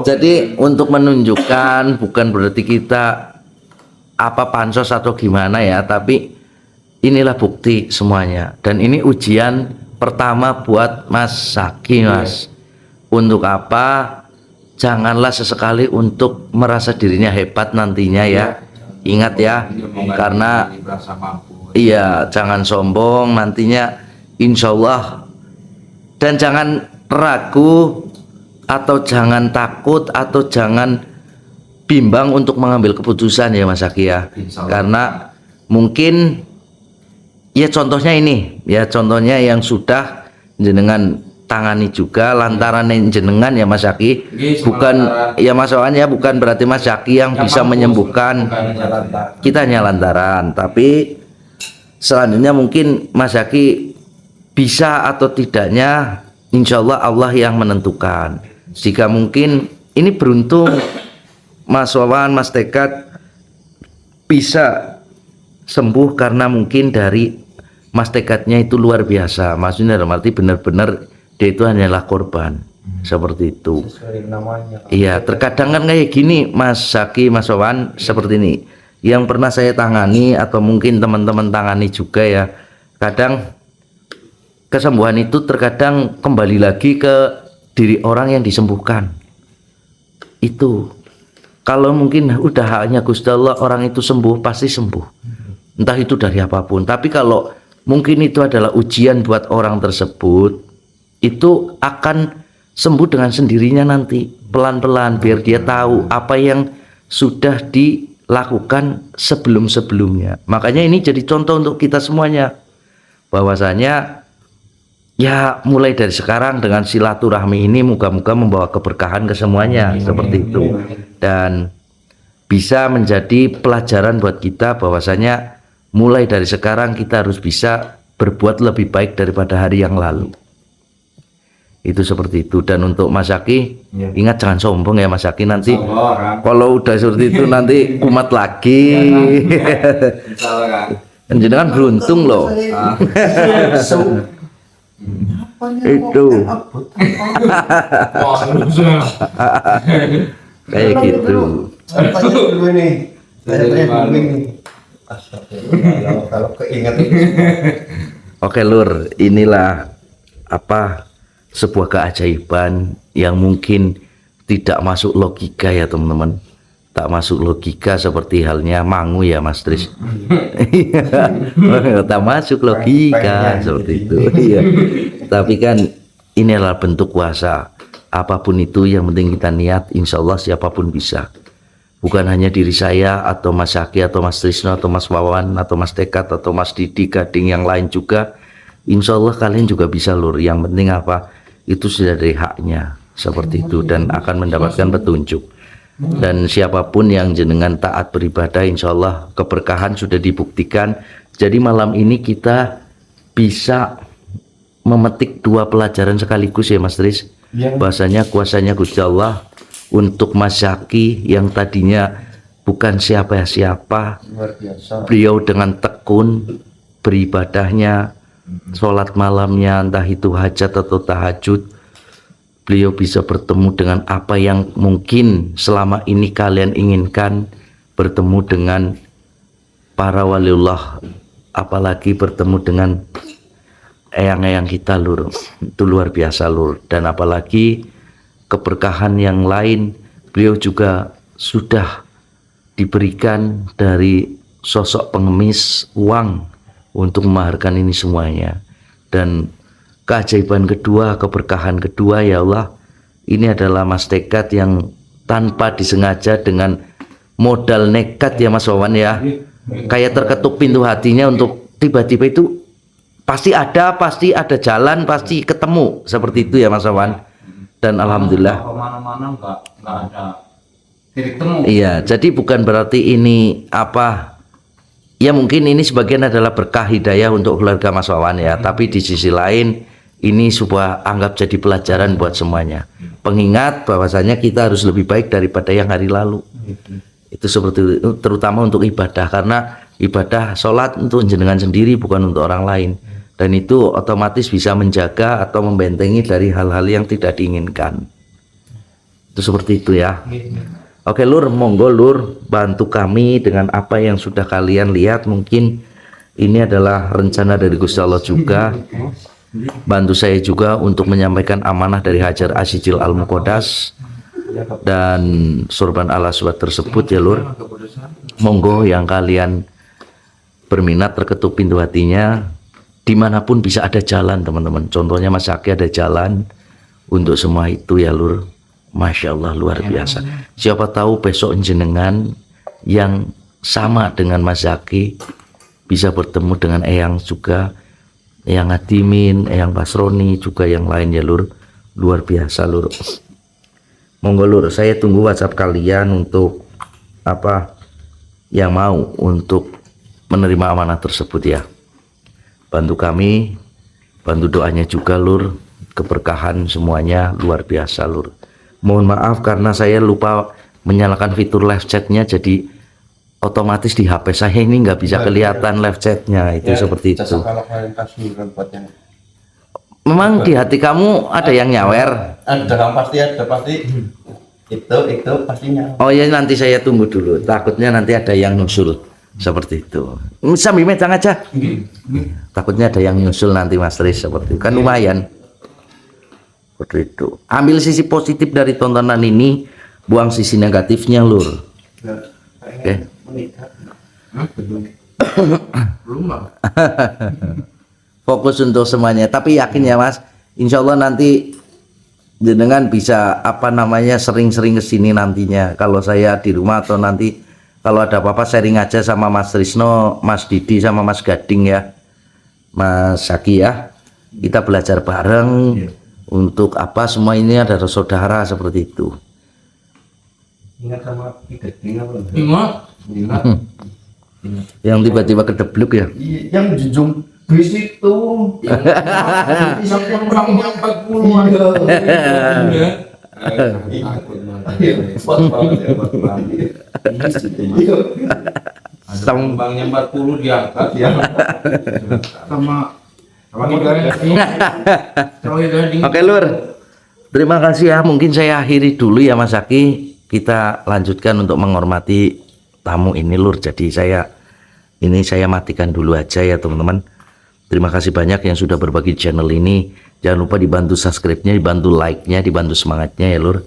Speaker 1: jadi untuk menunjukkan bukan berarti kita apa pansos atau gimana ya, tapi inilah bukti semuanya. Dan ini ujian pertama buat Mas Zaki, Mas. Untuk apa? Janganlah sesekali untuk merasa dirinya hebat nantinya ya. Ingat ya, karena
Speaker 3: merasa mampu.
Speaker 1: iya, jangan sombong nantinya, insya Allah. Dan jangan ragu atau jangan takut atau jangan bimbang untuk mengambil keputusan ya Mas Zaki ya. Karena mungkin ya contohnya ini, ya contohnya yang sudah jenengan tangani juga lantaran jenengan ya Mas Zaki, bukan ya Mas Wawan ya, bukan berarti Mas Zaki yang bisa menyembuhkan, kita hanya lantaran. Tapi selanjutnya mungkin Mas Zaki bisa atau tidaknya insya Allah Allah yang menentukan. Jika mungkin ini beruntung Mas Wawan, Mas Tekad bisa sembuh karena mungkin dari Mas Tekadnya itu luar biasa. Maksudnya dalam arti benar-benar dia itu hanyalah korban. Seperti itu. Iya, terkadang kan kayak gini Mas Zaki, Mas Wawan, seperti ini. Yang pernah saya tangani atau mungkin teman-teman tangani juga ya. Kadang kesembuhan itu terkadang kembali lagi ke diri orang yang disembuhkan. Itu kalau mungkin udah hanya Gusti Allah, orang itu sembuh pasti sembuh, entah itu dari apapun. Tapi kalau mungkin itu adalah ujian buat orang tersebut, itu akan sembuh dengan sendirinya nanti pelan-pelan, biar dia tahu apa yang sudah dilakukan sebelum-sebelumnya. Makanya ini jadi contoh untuk kita semuanya, bahwasanya ya mulai dari sekarang dengan silaturahmi ini moga-moga membawa keberkahan ke semuanya. Seperti itu. Dan bisa menjadi pelajaran buat kita bahwasanya mulai dari sekarang kita harus bisa berbuat lebih baik daripada hari yang lalu. Itu seperti itu. Dan untuk Mas Zaki, ingat jangan sombong ya Mas Zaki, nanti kalau udah seperti itu nanti kumat lagi. Jangan beruntung loh. Itu kayak gitu.
Speaker 5: Saya tanya dulu ini. Astagfirullah, kalau keinget.
Speaker 1: Oke Lur, inilah apa sebuah keajaiban yang mungkin tidak masuk logika ya teman-teman. Tak masuk logika seperti halnya mangu ya Mas Tris. Tak masuk logika seperti itu. Iya. Tapi kan ini adalah bentuk kuasa. Apapun itu yang penting kita niat, insya Allah siapapun bisa. Bukan hanya diri saya atau Mas Zaki atau Mas Trisno atau Mas Wawan atau Mas Tekad atau Mas Didi Gading yang lain juga. Insya Allah kalian juga bisa Lur. Yang penting apa? Itu sudah dari haknya seperti itu dan akan mendapatkan petunjuk. Dan siapapun yang jenengan taat beribadah, insya Allah keberkahan sudah dibuktikan. Jadi malam ini kita bisa memetik dua pelajaran sekaligus ya Mas Tris. Bahasanya kuasanya Gusti Allah untuk Mas Zaki yang tadinya bukan siapa-siapa, beliau dengan tekun beribadahnya, sholat malamnya, entah itu hajat atau tahajud, beliau bisa bertemu dengan apa yang mungkin selama ini kalian inginkan, bertemu dengan para waliullah, apalagi bertemu dengan eyang-eyang kita Lur. Itu luar biasa Lur. Dan apalagi keberkahan yang lain, beliau juga sudah diberikan dari sosok pengemis uang untuk memaharkan ini semuanya. Dan keajaiban kedua, keberkahan kedua ya Allah, ini adalah Mas Tekad yang tanpa disengaja dengan modal nekat ya Mas Wawan ya, kayak terketuk pintu hatinya untuk tiba-tiba itu pasti ada jalan, pasti ketemu seperti itu ya Mas Wawan. Dan alhamdulillah
Speaker 4: kemana-mana nggak ada titik temu.
Speaker 1: Iya, jadi bukan berarti ini apa ya, mungkin ini sebagian adalah berkah hidayah untuk keluarga Mas Wawan ya, tapi di sisi lain ini sebuah anggap jadi pelajaran buat semuanya, pengingat bahwasanya kita harus lebih baik daripada yang hari lalu. Itu seperti itu, terutama untuk ibadah, karena ibadah sholat untuk jenengan sendiri bukan untuk orang lain, dan itu otomatis bisa menjaga atau membentengi dari hal-hal yang tidak diinginkan. Itu seperti itu ya. Oke Lur, monggo Lur, bantu kami dengan apa yang sudah kalian lihat. Mungkin ini adalah rencana dari Gusti Allah juga. Bantu saya juga untuk menyampaikan amanah dari Hajar Asijil Al-Muqaddas dan sorban al-aswad tersebut ya Lur. Monggo yang kalian berminat, terketuk pintu hatinya, dimanapun bisa ada jalan teman-teman. Contohnya Mas Zaki ada jalan untuk semua itu ya Lur. Masya Allah, luar biasa. Siapa tahu besok jenengan yang sama dengan Mas Zaki bisa bertemu dengan Eyang juga, Eyang Adimin, Eyang Basroni juga yang lain ya Lur. Luar biasa Lur. Monggo Lur, saya tunggu WhatsApp kalian untuk apa yang mau untuk menerima amanah tersebut ya. Bantu kami, bantu doanya juga Lur, keberkahan semuanya luar biasa Lur. Mohon maaf karena saya lupa menyalakan fitur live chatnya, jadi otomatis di HP saya ini nggak bisa kelihatan live chatnya itu seperti itu.
Speaker 5: Kalau kalian kasih buat yang
Speaker 1: Memang di hati kamu ada yang nyawer?
Speaker 5: ada yang pasti ada pasti itu pastinya.
Speaker 1: Oh ya, nanti saya tunggu dulu. Takutnya nanti ada yang nyusul seperti itu. Sambil megang aja. Takutnya ada yang nyusul nanti Mas Tris seperti itu. Kan lumayan. Seperti itu. Ambil sisi positif dari tontonan ini, buang sisi negatifnya Lur. Oke.
Speaker 3: Belum Bang.
Speaker 1: Fokus untuk semuanya. Tapi yakin ya Mas, insya Allah nanti jenengan bisa apa namanya sering-sering kesini nantinya. Kalau saya di rumah atau nanti kalau ada apa-apa sharing aja sama Mas Trisno, Mas Didi sama Mas Gading ya, Mas Zaki ya. Kita belajar bareng untuk apa semua ini ada saudara seperti itu.
Speaker 2: Ingat sama ingat apa?
Speaker 3: Ingat.
Speaker 1: Yang tiba-tiba kedebluk ya.
Speaker 5: Yang jujung bis itu
Speaker 3: Yang yang 40-an.
Speaker 5: Buat banget ya, buat banget.
Speaker 2: Kembangnya 40 diangkat ya.
Speaker 3: Sama hidayah.
Speaker 1: Oke Lur, terima kasih ya. Mungkin saya akhiri dulu ya Mas Zaki. Kita lanjutkan untuk menghormati tamu ini Lur. Jadi saya matikan dulu aja ya teman-teman. Terima kasih banyak yang sudah berbagi channel ini. Jangan lupa dibantu subscribe-nya, dibantu like-nya, dibantu semangatnya ya Lur.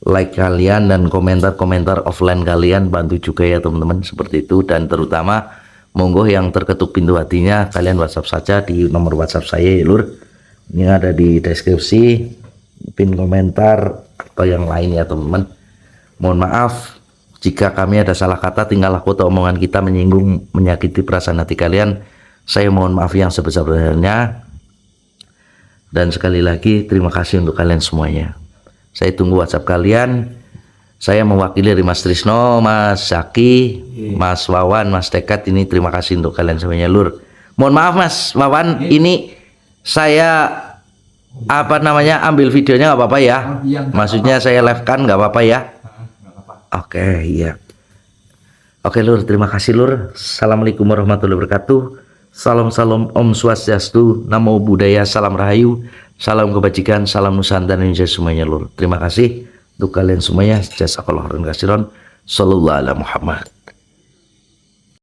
Speaker 1: Like kalian dan komentar-komentar offline kalian bantu juga ya teman-teman, seperti itu. Dan terutama monggo yang terketuk pintu hatinya kalian WhatsApp saja di nomor WhatsApp saya ya Lur. Ini ada di deskripsi, pin komentar atau yang lain ya teman-teman. Mohon maaf jika kami ada salah kata, tingkah laku atau omongan kita menyinggung, menyakiti perasaan hati kalian. Saya mohon maaf yang sebesar-besarnya. Dan sekali lagi terima kasih untuk kalian semuanya. Saya tunggu WhatsApp kalian. Saya mewakili dari Mas Trisno, Mas Zaki, Mas Wawan, Mas Tekat. Ini terima kasih untuk kalian semuanya Lur. Mohon maaf Mas Wawan, ini saya apa namanya ambil videonya nggak apa-apa ya. Maksudnya saya live kan nggak apa-apa ya. Oke, iya. Oke Lur, terima kasih Lur. Assalamualaikum warahmatullahi wabarakatuh. Salam Om Swastiastu, Namo Buddhaya, salam rahayu, salam kebajikan, salam Nusantara Indonesia semuanya Lur. Terima kasih untuk kalian semuanya. Jazakallahu khairan katsiran. Sallallahu alaihi Muhammad.